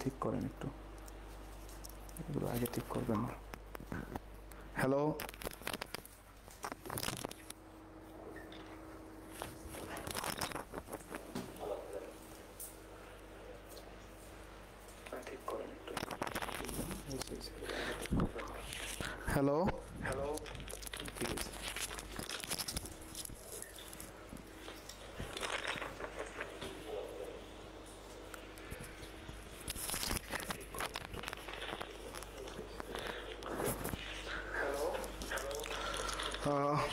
ঠিক করেন একটু, এগুলো আগে ঠিক করবেন। হ্যালো, হ্যালো হ্যালো, ঠিক আছে।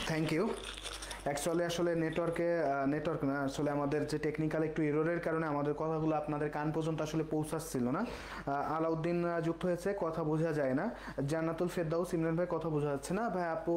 Thank you. অ্যাকচুয়ালি আসলে নেটওয়ার্ক না, আসলে আমাদের যে টেকনিক্যাল একটু এররের কারণে আমাদের কথাগুলো আপনাদের কান পর্যন্ত আসলে পৌঁছাচ্ছিল না। আলাউদ্দিন যুক্ত হয়েছে, কথা বোঝা যায় না। জান্নাতুল ফেরদাউস, ইমরান ভাই কথা বোঝা যাচ্ছে না। ভাই আপু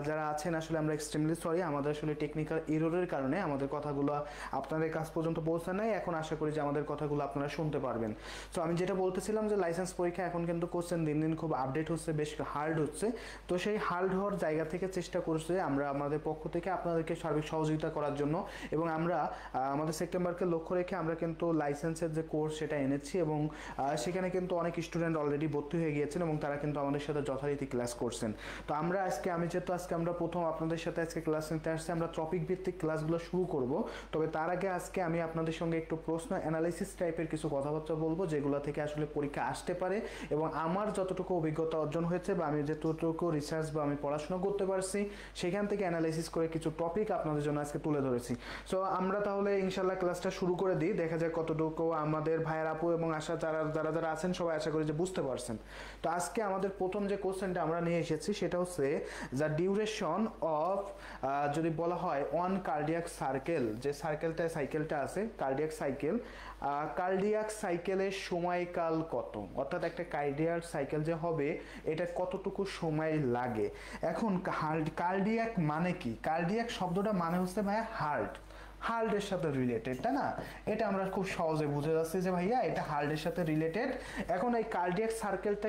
যারা আছেন আসলে আমরা এক্সট্রিমলি সরি, আমাদের আসলে টেকনিক্যাল এররের কারণে আমাদের কথাগুলো আপনাদের কাছ পর্যন্ত পৌঁছায় নাই। এখন আশা করি যে আমাদের কথাগুলো আপনারা শুনতে পারবেন। তো আমি যেটা বলতেছিলাম যে লাইসেন্স পরীক্ষা এখন কিন্তু কোশ্চেন দিন দিন খুব আপডেট হচ্ছে, বেশ হার্ড হচ্ছে। তো সেই হার্ড হওয়ার জায়গা থেকে চেষ্টা করছে আমরা আমাদের পক্ষ থেকে আপনাদেরকে সার্বিক সহযোগিতা করার জন্য, এবং আমরা আমাদের সেপ্টেম্বরকে লক্ষ্য রেখে আমরা কিন্তু লাইসেন্সের যে কোর্স সেটা এনেছি, এবং সেখানে কিন্তু অনেক স্টুডেন্ট অলরেডি ভর্তি হয়ে গিয়েছেন এবং তারা কিন্তু আমাদের সাথে যথারীতি ক্লাস করছেন। তো আমরা আজকে আমরা প্রথম আপনাদের সাথে আজকে ক্লাস নিতে আসছি, আমরা টপিক ভিত্তিক ক্লাসগুলো শুরু করব। তবে তার আগে আজকে আমি আপনাদের সঙ্গে একটু প্রশ্ন অ্যানালাইসিস টাইপের কিছু কথাবার্তা বলবো, যেগুলো থেকে আসলে পরীক্ষা আসতে পারে, এবং আমার যতটুকু অভিজ্ঞতা অর্জন হয়েছে বা আমি যতটুকু রিসার্চ বা আমি পড়াশোনা করতে পারছি সেখান থেকে অ্যানালাইসিস করে কিছু টপিক আপনাদের জন্য আজকে তুলে ধরেছি। সো আমরা তাহলে ইনশাল্লাহ ক্লাসটা শুরু করে দিই, দেখা যাক কতটুকু আমাদের ভাইয়ের আপু এবং যারা আছেন সবাই আশা করি যে বুঝতে পারছেন। তো আজকে আমাদের প্রথম যে কোশ্চেনটা আমরা নিয়ে এসেছি সেটা হচ্ছে দ্য ডিউরেশন অফ, যদি বলা হয় ওয়ান কার্ডিয়াক সার্কেল, যে সাইকেলটা আছে কার্ডিয়াক সাইকেলের সময়কাল কত, অর্থাৎ একটা কার্ডিয়াক সাইকেল যে হবে এটা কতটুকু সময় লাগে। এখন কার্ডিয়াক মানে কি? কার্ডিয়াক শব্দটা মানে হচ্ছে ভাইয়া হার্টের সাথে রিলেটেড, তাই না? এটা আমরা খুব সহজে বুঝে যাচ্ছি যে ভাইয়া এটা হার্টের সাথে রিলেটেড। এখন এই কার্ডিয়াক সাইকেলটা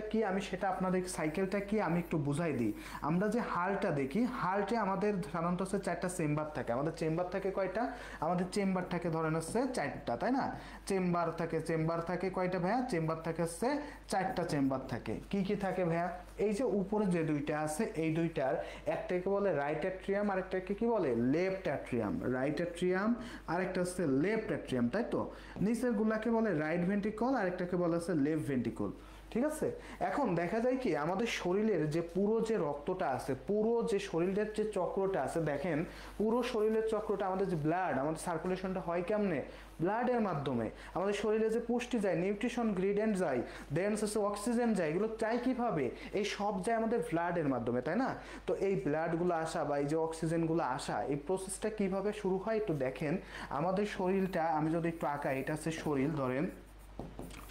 কি আমি একটু বুঝাই দিই। আমরা যে হার্টটা দেখি, হার্টে আমাদের সাধারণত হচ্ছে 4টা চেম্বার থাকে। আমাদের চেম্বার থাকে কয়টা? আমাদের চেম্বার থাকে ধরেন হচ্ছে 4টা, তাই না? চেম্বার থাকে কয়টা ভাইয়া? চেম্বার থাকে হচ্ছে 4টা চেম্বার থাকে। কি থাকে ভাইয়া? এই যে উপরে যে দুইটা আছে এই দুইটার একটাকে বলে রাইট অ্যাট্রিয়াম, আরেকটাকে কি বলে? Left atrium. রাইট অ্যাট্রিয়াম আরেকটা হচ্ছে লেফট অ্যাট্রিয়াম, তাই তো? নিচের গুলাকে বলে রাইট ভেন্ট্রিকল, আরেকটাকে বলা হচ্ছে লেফট ভেন্ট্রিকল। ঠিক আছে। এখন দেখা যায় কি আমাদের শরীরের যে পুরো যে রক্তটা আছে, পুরো যে শরীরের যে চক্রটা আছে, দেখেন পুরো শরীরের চক্রটা, আমাদের যে ব্লাড, আমাদের সার্কুলেশনটা হয় কেমনে? ব্লাডের মাধ্যমে। আমাদের শরীরে যে পুষ্টি যায়, নিউট্রিশন গ্রেডিয়েন্ট যায়, দেন হচ্ছে অক্সিজেন যায়, এগুলো চাই কিভাবে? এই সব যায় আমাদের ব্লাডের মাধ্যমে, তাই না? তো এই ব্লাডগুলো আসা বা এই যে অক্সিজেনগুলো আসা, এই প্রসেসটা কিভাবে শুরু হয় একটু দেখেন। আমাদের শরীরটা আমি যদি একটু আঁকাই, এটা হচ্ছে শরীর, ধরেন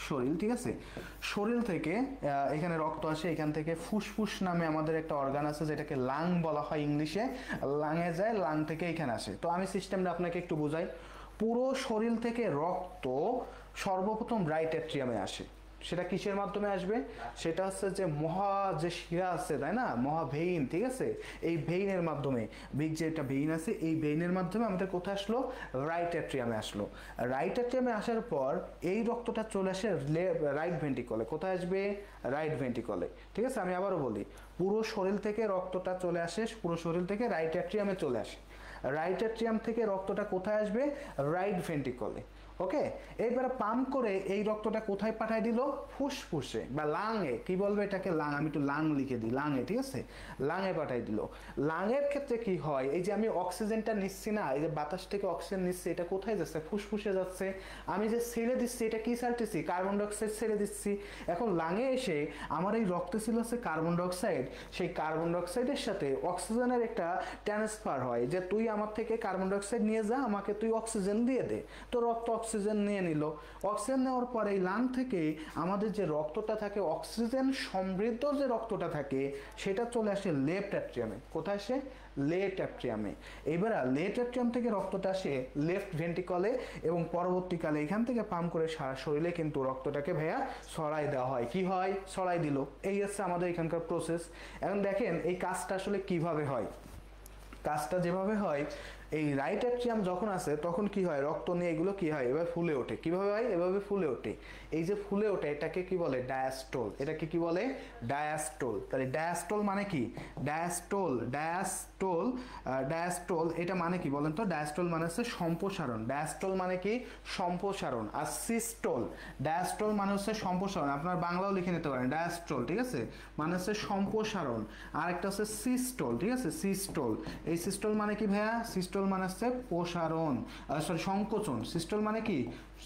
শরীর, ঠিক আছে? শরীর থেকে এখানে রক্ত আসে, এখান থেকে ফুসফুস নামে আমাদের একটা অর্গান আছে যেটাকে লাং বলা হয় ইংলিশে, লাঙে যায়, লাং থেকে এখানে আসে। তো আমি সিস্টেমটা আপনাকে একটু বোঝাই। পুরো শরীর থেকে রক্ত সর্বপ্রথম রাইট অ্যাট্রিয়ামে আসে। সেটা কিসের মাধ্যমে আসবে? সেটা হচ্ছে যে যে শিরা আছে, তাই না? ভেইন, ঠিক আছে? এই ভেইনের মাধ্যমে, যেটা ভেইন আছে এই ভেইনের মাধ্যমে আমাদের কোথায় আসলো? রাইট অ্যাট্রিয়ামে আসলো। রাইট অ্যাট্রিয়ামে আসার পর এই রক্তটা চলে আসে রাইট ভেন্ট্রিকলে। কোথায় আসবে? রাইট ভেন্ট্রিকলে। ঠিক আছে, আমি আবারও বলি, পুরো শরীর থেকে রক্তটা চলে আসে, পুরো শরীর থেকে রাইট অ্যাট্রিয়ামে চলে আসে। রাইট অ্যাট্রিয়াম থেকে রক্তটা কোথায় আসবে? রাইট ভেন্ট্রিকলে। ওকে, এইবারে পাম্প করে এই রক্তটা কোথায় পাঠায় দিল? ফুসফুসে বা লাঙে। কি বলবে এটাকে? লাং। আমি একটু লাং লিখে দিই, লাঙে, ঠিক আছে? লাঙে পাঠাই দিল। লাঙের ক্ষেত্রে কি হয়? এই যে আমি অক্সিজেনটা নিচ্ছি না, এই যে বাতাস থেকে অক্সিজেন নিচ্ছি, এটা কোথায় যাচ্ছে? ফুসফুসে যাচ্ছে। আমি যে ছেড়ে দিচ্ছি এটা কি ছাড়তেছি? কার্বন ডাইঅক্সাইড ছেড়ে দিচ্ছি। এখন লাঙে এসে আমার এই রক্তে ছিল হচ্ছে কার্বন ডাইঅক্সাইড, সেই কার্বন ডাইঅক্সাইডের সাথে অক্সিজেনের একটা ট্রান্সফার হয়, যে তুই আমার থেকে কার্বন ডাইঅক্সাইড নিয়ে যা, আমাকে তুই অক্সিজেন দিয়ে দে। তো রক্ত অক্সিজেন নিয়ে নিল। অক্সিজেন নেওয়ার পরে এই লাং থেকে আমাদের যে রক্তটা থাকে, অক্সিজেন সমৃদ্ধ যে রক্তটা থাকে, সেটা চলে আসে লেফট অ্যাট্রিয়ামে। কোথায় আসে? লেফট অ্যাট্রিয়ামে। এবার লেফট অ্যাট্রিয়াম থেকে রক্তটা আসে লেফট ভেন্ট্রিকলে, এবং পরবর্তীকালে এখান থেকে পাম্প করে সারা শরীরে কিন্তু রক্তটাকে ভাইয়া ছড়াই দেওয়া হয়। কি হয়? ছড়াই দিল। এই হচ্ছে আমাদের এখানকার প্রসেস। এখন দেখেন এই কাজটা আসলে কিভাবে হয়। কাজটা যেভাবে হয়, এই রাইট অ্যাট্রিয়াম যখন আছে তখন কি হয়, রক্ত নিয়ে এগুলো কি হয়, এবার ফুলে ওঠে। কিভাবে হয়, এভাবে ফুলে ওঠে। এই যে ফুলে ওঠে এটাকে কি বলে, ডায়াস্টোল। এটাকে কি বলে, ডায়াস্টোল। তাহলে ডায়াস্টোল মানে কি, ডায়াস্টোল ডায়াস্টোল ডায়াস্টোল এটা মানে কি বলেন তো, ডায়াস্টোল মানে হচ্ছে সম্প্রসারণ। ডায়াস্টোল মানে কি, সম্প্রসারণ। আর সিস্টোল, ডায়াস্টোল মানে হচ্ছে সম্প্রসারণ, আপনার বাংলাও লিখে নিতে পারেন ডায়াস্টোল, ঠিক আছে, মানে হচ্ছে সম্প্রসারণ। আর একটা হচ্ছে সিস্টোল, ঠিক আছে, সিস্টোল। এই সিস্টোল মানে কি ভাইয়া, সিস্টোল মানে হচ্ছে প্রসারণ, সরি সংকোচন। সিস্টোল মানে কি,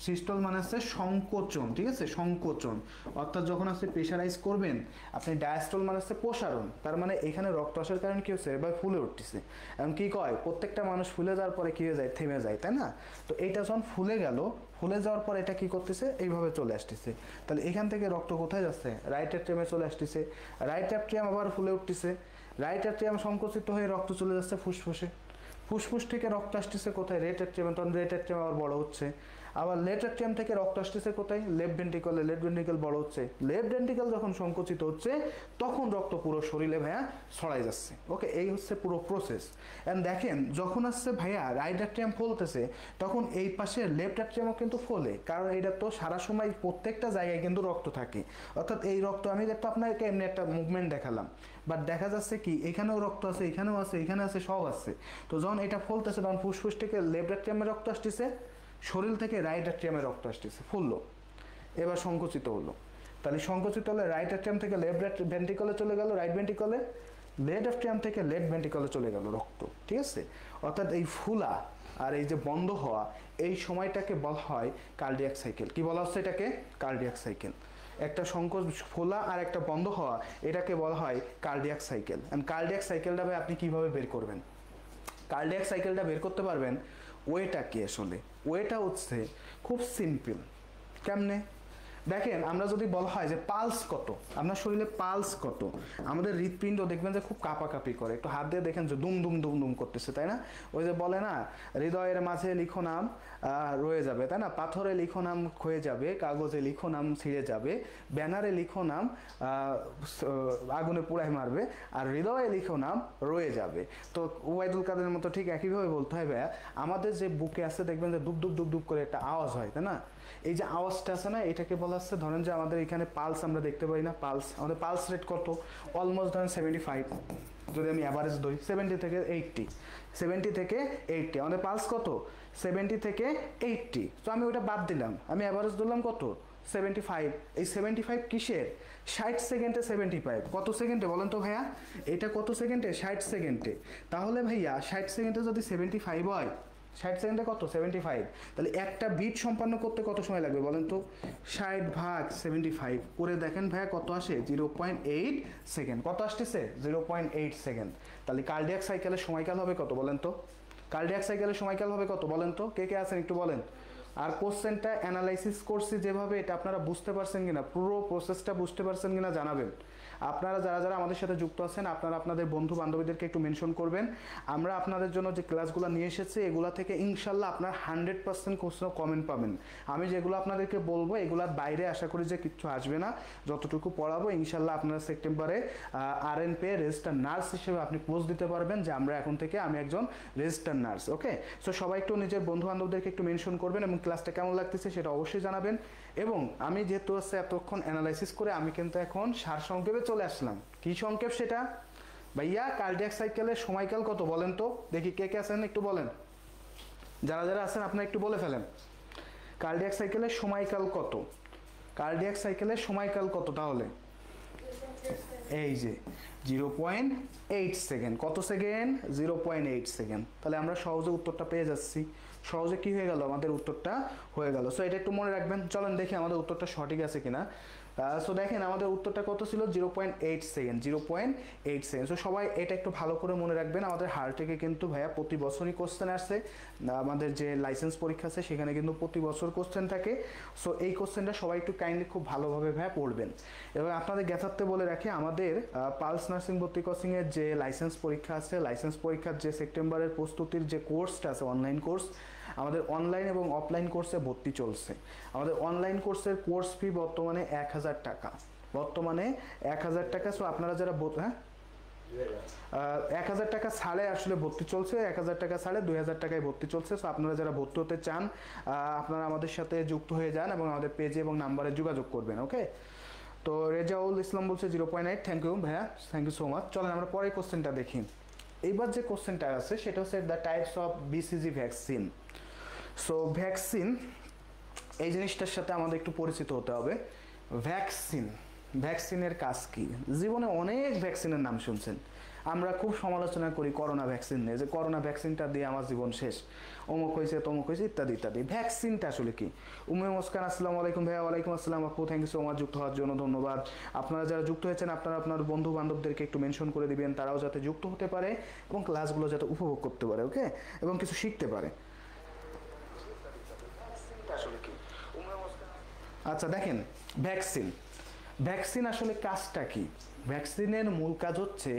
সিস্টোল মানে হচ্ছে সংকোচন, ঠিক আছে, সংকোচন। অর্থাৎ যখন আপনি প্রেশারাইজ করবেন, আপনি ডায়াস্টোল মানে হচ্ছে প্রসারণ, তার মানে এখানে রক্ত আসার কারণে কি হচ্ছে, এবার ফুলে উঠতেছে। এখন কি কয়, প্রত্যেকটা মানুষ ফুলে যাওয়ার পরে কি হয়ে যায়, থেমে যায়, তাই না? তো এইটা যখন ফুলে গেল, ফুলে যাওয়ার পর এটা কি করতেছে, এইভাবে চলে আসতেছে। তাহলে এখান থেকে রক্ত কোথায় যাচ্ছে, রাইট অ্যাট্রিয়ামে চলে আসতেছে। রাইট অ্যাট্রিয়াম আবার ফুলে উঠতেছে। রাইট অ্যাট্রিয়াম সংকুচিত হয়ে রক্ত চলে যাচ্ছে ফুসফুসে। ফুসফুস থেকে রক্ত আসতেছে কোথায়, রেট অ্যাট্রিয়ামে, তখন রেট অ্যাট্রিয়াম আবার বড় হচ্ছে। আবার লেফট অ্যাট্রিয়াম থেকে রক্ত আসতেছে কোথায়, লেফট ভেন্ট্রিকলে, লেফট ভেন্ট্রিকল বড় হচ্ছে। লেফট ভেন্ট্রিকল যখন সংকুচিত হচ্ছে তখন রক্ত পুরো শরীরে ভাইয়া ছড়াই যাচ্ছে। ওকে, এই হচ্ছে পুরো প্রসেস। এন্ড দেখেন যখন আসছে ভাইয়া রাইট অ্যাট্রিয়াম ফলতেছে, তখন এই পাশে লেফট অ্যাট্রিয়ামও কিন্তু ফলে, কারণ এটা তো সারা সময় প্রত্যেকটা জায়গায় কিন্তু রক্ত থাকে। অর্থাৎ এই রক্ত, আমি তো আপনাকে এমনি একটা মুভমেন্ট দেখালাম, বাট দেখা যাচ্ছে কি এখানেও রক্ত আছে, এখানেও আছে, এখানে আছে, সব আছে। তো যখন এটা ফলতেছে তখন ফুসফুস থেকে লেফট অ্যাট্রিয়ামে রক্ত আসতেছে, শরীর থেকে রাইট অ্যাট্রিয়ামে রক্ত আসতেছে, ফুললো, এবার সংকুচিত হলো। তাহলে সংকুচিত হলে রাইট অ্যাট্রিয়াম থেকে লেফট ভেন্ট্রিকলে চলে গেল, রাইট ভেন্ট্রিকলে, লেফট অ্যাট্রিয়াম থেকে লেফট ভেন্ট্রিকলে চলে গেল রক্ত, ঠিক আছে। অর্থাৎ এই ফুলা আর এই যে বন্ধ হওয়া, এই সময়টাকে বলা হয় কার্ডিয়াক সাইকেল। কি বলা হচ্ছে এটাকে, কার্ডিয়াক সাইকেল। একটা সংকোচ, ফোলা আর একটা বন্ধ হওয়া, এটাকে বলা হয় কার্ডিয়াক সাইকেল। এন্ড কার্ডিয়াক সাইকেলটা আপনি কিভাবে বের করবেন, কার্ডিয়াক সাইকেলটা বের করতে পারবেন। ওয়েটা কি আসলে, ওয়েটা হচ্ছে খুব সিম্পল। কেমনে দেখেন, আমরা যদি বলা হয় যে পালস কত, আপনার শরীরে পালস কত, আমাদের হৃৎপিণ্ড দেখবেন যে খুব কাঁপাকাঁপি করে, একটু হাত দিয়ে দেখেন যে দুম দুম দুম দুম করতেছে, তাই না? ওই যে বলে না, হৃদয়ের মাঝে লিখো নাম রয়ে যাবে, তাই না? পাথরে লিখো নাম ক্ষয়ে যাবে, কাগজে লিখো নাম ছিঁড়ে যাবে, ব্যানারে লিখো নাম আগুনে পুড়ায় মারবে, আর হৃদয়ে লিখো নাম রয়ে যাবে। তো ওবায়দুল কাদেরের মতো ঠিক একইভাবে বলতে হয় ভাইয়া, আমাদের যে বুকে আছে দেখবেন যে দুব দুব দুব দুব করে একটা আওয়াজ হয়, তাই না? এই যে আওয়াজটা আছে না, এটাকে বলা হচ্ছে, ধরেন যে আমাদের এখানে পালস আমরা দেখতে পাই না, পালস, আমাদের পালস রেট কত, অলমোস্ট ধরেন 75, যদি আমি অ্যাভারেজ ধরি 70 থেকে 80, 70 থেকে 80, আমাদের পালস কত, 70 থেকে 80। তো আমি ওটা বাদ দিলাম, আমি অ্যাভারেজ ধরলাম কত, 75। এই 75 কিসের, 60 সেকেন্ডে 75, কত সেকেন্ডে বলেন তো ভাইয়া, এটা কত সেকেন্ডে, 60 সেকেন্ডে। তাহলে ভাইয়া 60 সেকেন্ডে যদি 75 হয়, 60 সেকেন্ডে কত, 75, তাহলে একটা বিট সম্পন্ন করতে কত সময় লাগবে বলেন তো, 60 ভাগ 75 করে দেখেন ভাইয়া কত আসে, 0.8 সেকেন্ড। কত আসতেছে, 0.8 সেকেন্ড। তাহলে কার্ডিয়াক সাইকেলের সময়কাল হবে কত বলেন তো, কার্ডিয়াক সাইকেলের সময়কাল হবে কত বলেন তো, কে কে আছেন একটু বলেন। আর কোশ্চেনটা অ্যানালাইসিস করছি যেভাবে, এটা আপনারা বুঝতে পারছেন কিনা, পুরো প্রসেসটা বুঝতে পারছেন কিনা জানাবেন। আপনারা যারা যারা আমাদের সাথে যুক্ত আছেন, আপনারা আপনাদের বন্ধু বান্ধবীদেরকে একটু মেনশন করবেন। আমরা আপনাদের জন্য যে ক্লাসগুলো নিয়ে এসেছি, এগুলা থেকে ইনশাল্লাহ আপনার 100% কোশ্চেন কমেন্ট পাবেন। আমি যেগুলো আপনাদেরকে বলবো এগুলার বাইরে আশা করি যে কিচ্ছু আসবে না। যতটুকু পড়াবো ইনশাল্লাহ আপনারা সেপ্টেম্বরে RN পেয়ে রেজিস্টার নার্স হিসেবে আপনি পোস্ট দিতে পারবেন যে আমরা এখন থেকে আমি একজন রেজিস্টার নার্স। ওকে, সো সবাই একটু নিজের বন্ধু বান্ধবদেরকে একটু মেনশন করবেন এবং ক্লাসটা কেমন লাগতেছে সেটা অবশ্যই জানাবেন। এবং আমি যেহেতু আছে এতক্ষণ অ্যানালাইসিস করে, আমি কিন্তু এখন সার সংক্ষেপে চলে আসলাম। কি সংক্ষেপ সেটা ভাইয়া, কার্ডিয়াক সাইকেলের সময়কাল কত বলেন তো দেখি, কে কে আছেন একটু বলেন, যারা যারা আছেন আপনারা একটু বলে ফেলেন, কার্ডিয়াক সাইকেলের সময়কাল কত, কার্ডিয়াক সাইকেলের সময়কাল কত তাহলে, এই যে 0.8 সেকেন্ড। কত সেকেন্ড, 0.8 সেকেন্ড। তাহলে আমরা সহজে উত্তরটা পেয়ে যাচ্ছি। সহজে কি হয়ে গেল, আমাদের উত্তরটা হয়ে গেল। সো এটা একটু মনে রাখবেন। চলেন দেখি আমাদের উত্তরটা সঠিক আছে কিনা। সো দেখেন আমাদের উত্তরটা কত ছিল, 0.8 সেকেন্ড, 0.8 সেকেন্ড। সো সবাই এটা একটু ভালো করে মনে রাখবেন। আমাদের হার্ট থেকে কিন্তু ভাইয়া প্রতি বছরই কোশ্চেন আসছে, আমাদের যে লাইসেন্স পরীক্ষা আছে সেখানে কিন্তু প্রতি বছর কোশ্চেন থাকে। সো এই কোশ্চেনটা সবাই একটু কাইন্ডলি খুব ভালোভাবে ভাইয়া পড়বেন। এবং আপনাদের জ্ঞাতার্থে বলে রাখি, আমাদের পালস নার্সিং ভর্তি কোচিংয়ের যে লাইসেন্স পরীক্ষা আছে, লাইসেন্স পরীক্ষার যে সেপ্টেম্বরের প্রস্তুতির যে কোর্সটা আছে, অনলাইন কোর্স, আমাদের অনলাইন এবং অফলাইন কোর্সে ভর্তি চলছে। আমাদের অনলাইন কোর্সের কোর্স ফি বর্তমানে 1000 টাকা, বর্তমানে 1000 টাকা। সো আপনারা যারা হ্যাঁ 1000 টাকা ছাড়ে আসলে ভর্তি চলছে, 1000 টাকা ছাড়ে 2000 টাকায় ভর্তি চলছে। সো আপনারা যারা ভর্তি হতে চান আপনারা আমাদের সাথে যুক্ত হয়ে যান এবং আমাদের পেজে এবং নাম্বারে যোগাযোগ করবেন। ওকে, তো রেজাউল ইসলাম বলছে 0.8। থ্যাংক ইউ ভাইয়া, থ্যাংক ইউ সো মাচ। চলেন আমরা পরের কোশ্চেনটা দেখি। এইবার যে কোশ্চেনটা আছে সেটা হচ্ছে the types of BCG vaccine. So vaccine এই জিনিসটার সাথে আমাদের একটু পরিচিত হতে হবে। ভ্যাকসিন, ভ্যাকসিনের কাজ কি? জীবনে অনেক ভ্যাকসিনের নাম শুনছেন, আমরা খুব সমালোচনা করি করোনা ভ্যাকসিন নিয়ে, যে করোনা ভ্যাকসিনটা দিয়ে আমার জীবন শেষ, অমুক হয়েছে তমুক হয়েছে ইত্যাদি ইত্যাদি। ভ্যাকসিনটা আসলে কি? উম্মে মুস্কান আসসালামু আলাইকুম ভাইয়া। ওয়ালাইকুম আসসালাম আপু, থ্যাংক ইউ সো মাচ যুক্ত হওয়ার জন্য, ধন্যবাদ। আপনারা যারা যুক্ত হয়েছেন আপনারা আপনার বন্ধু বান্ধবদেরকে একটু মেনশন করে দিবেন, তারাও যাতে যুক্ত হতে পারে এবং ক্লাসগুলো যাতে উপভোগ করতে পারে, ওকে, এবং কিছু শিখতে পারে। আচ্ছা দেখেন, ভ্যাকসিন, ভ্যাকসিন আসলে কাজটা কি? ভ্যাকসিনের মূল কাজ হচ্ছে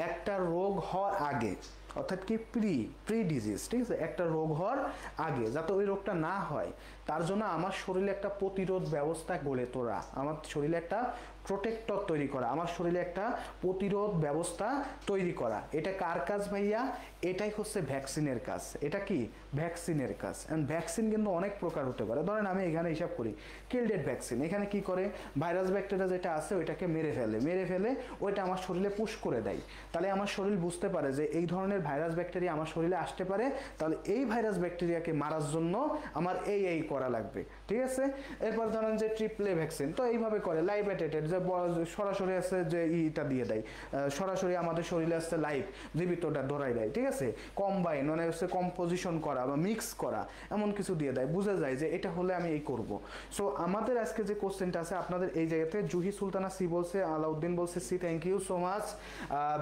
একটা রোগ হওয়ার আগে, অর্থাৎ কি প্রি ডিজিজ, ঠিক আছে, একটা রোগ হওয়ার আগে যাতে ওই রোগটা না হয় তার জন্য আমার শরীরে একটা প্রতিরোধ ব্যবস্থা গড়ে তোলা, আমার শরীরে একটা প্রোটেক্টর তৈরি করা, আমার শরীরে একটা প্রতিরোধ ব্যবস্থা তৈরি করা। এটা কার কাজ ভাইয়া? এটাই হচ্ছে ভ্যাকসিনের কাজ। এটা কি? ভ্যাকসিনের কাজ। অ্যান্ড ভ্যাকসিন কিন্তু অনেক প্রকার হতে পারে। ধরেন আমি এখানে হিসাব করি কিলডেড ভ্যাকসিন, এখানে কি করে ভাইরাস ব্যাকটেরিয়া যেটা আছে ওইটাকে মেরে ফেলে ওইটা আমার শরীরে পুশ করে দেয়। তাহলে আমার শরীর বুঝতে পারে যে এই ধরনের ভাইরাস ব্যাকটেরিয়া আমার শরীরে আসতে পারে, তাহলে এই ভাইরাস ব্যাকটেরিয়াকে মারার জন্য আমার এই করা লাগবে, ঠিক আছে। এরপর ধরেন যে ট্রিপলে ভ্যাকসিন, তো এইভাবে করে লাইভ অ্যাটেটেড, যে সরাসরি আছে যে ইটা দিয়ে দেয়, সরাসরি আমাদের শরীরে আসছে লাইভ জীবিতটা ধরাই দেয়, ঠিক আছে। কম্বাইন মানে হচ্ছে কম্পোজিশন করা বা মিক্স করা, এমন কিছু দিয়ে দেয়, বোঝা যায় যে এটা হলে আমি এই করব। সো আমাদের আজকে যে কোশ্চেনটা আছে আপনাদের এই জায়গাতে জুহি সুলতানা সি বলছে, আলাউদ্দিন বলছে C, thank you so much.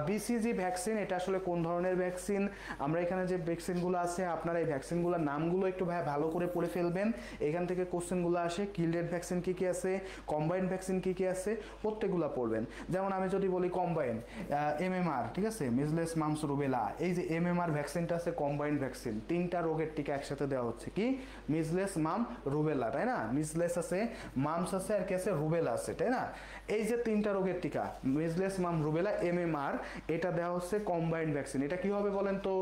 BCG vaccine এটা আসলে কোন ধরনের ভ্যাকসিন? আমরা এখানে যে ভ্যাকসিনগুলো আছে আপনারা এই ভ্যাকসিনগুলোর নামগুলো একটু ভালো করে পড়ে ফেলবেন, এখান থেকে কোশ্চেনগুলো আসে। কিলডেড ভ্যাকসিন কি কি আছে, কম্বাইন্ড ভ্যাকসিন কি কি আছে, প্রত্যেকগুলো পড়বেন। যেমন আমি যদি বলি কম্বাইন্ড, এমএমআর, ঠিক আছে, মিজলেস মামস রুবেলা, এই যে এমএমআর ভ্যাকসিনটা আছে কম্বাইন্ড ভ্যাকসিন, তিনটা রোগের টিকা একসাথে দেওয়া হচ্ছে, কি মিজলেস মাম রুবেলা, তাই না? মিজলেস আছে, মামস আছে, আর কি আছে, রুবেলা আছে, তাই না? এই যে তিনটা রোগের টিকা মিজলেস মাম রুবেলা এমএমআর, এটা দেওয়া হচ্ছে কম্বাইন্ড ভ্যাকসিন। এটা কি হবে বলেন তো?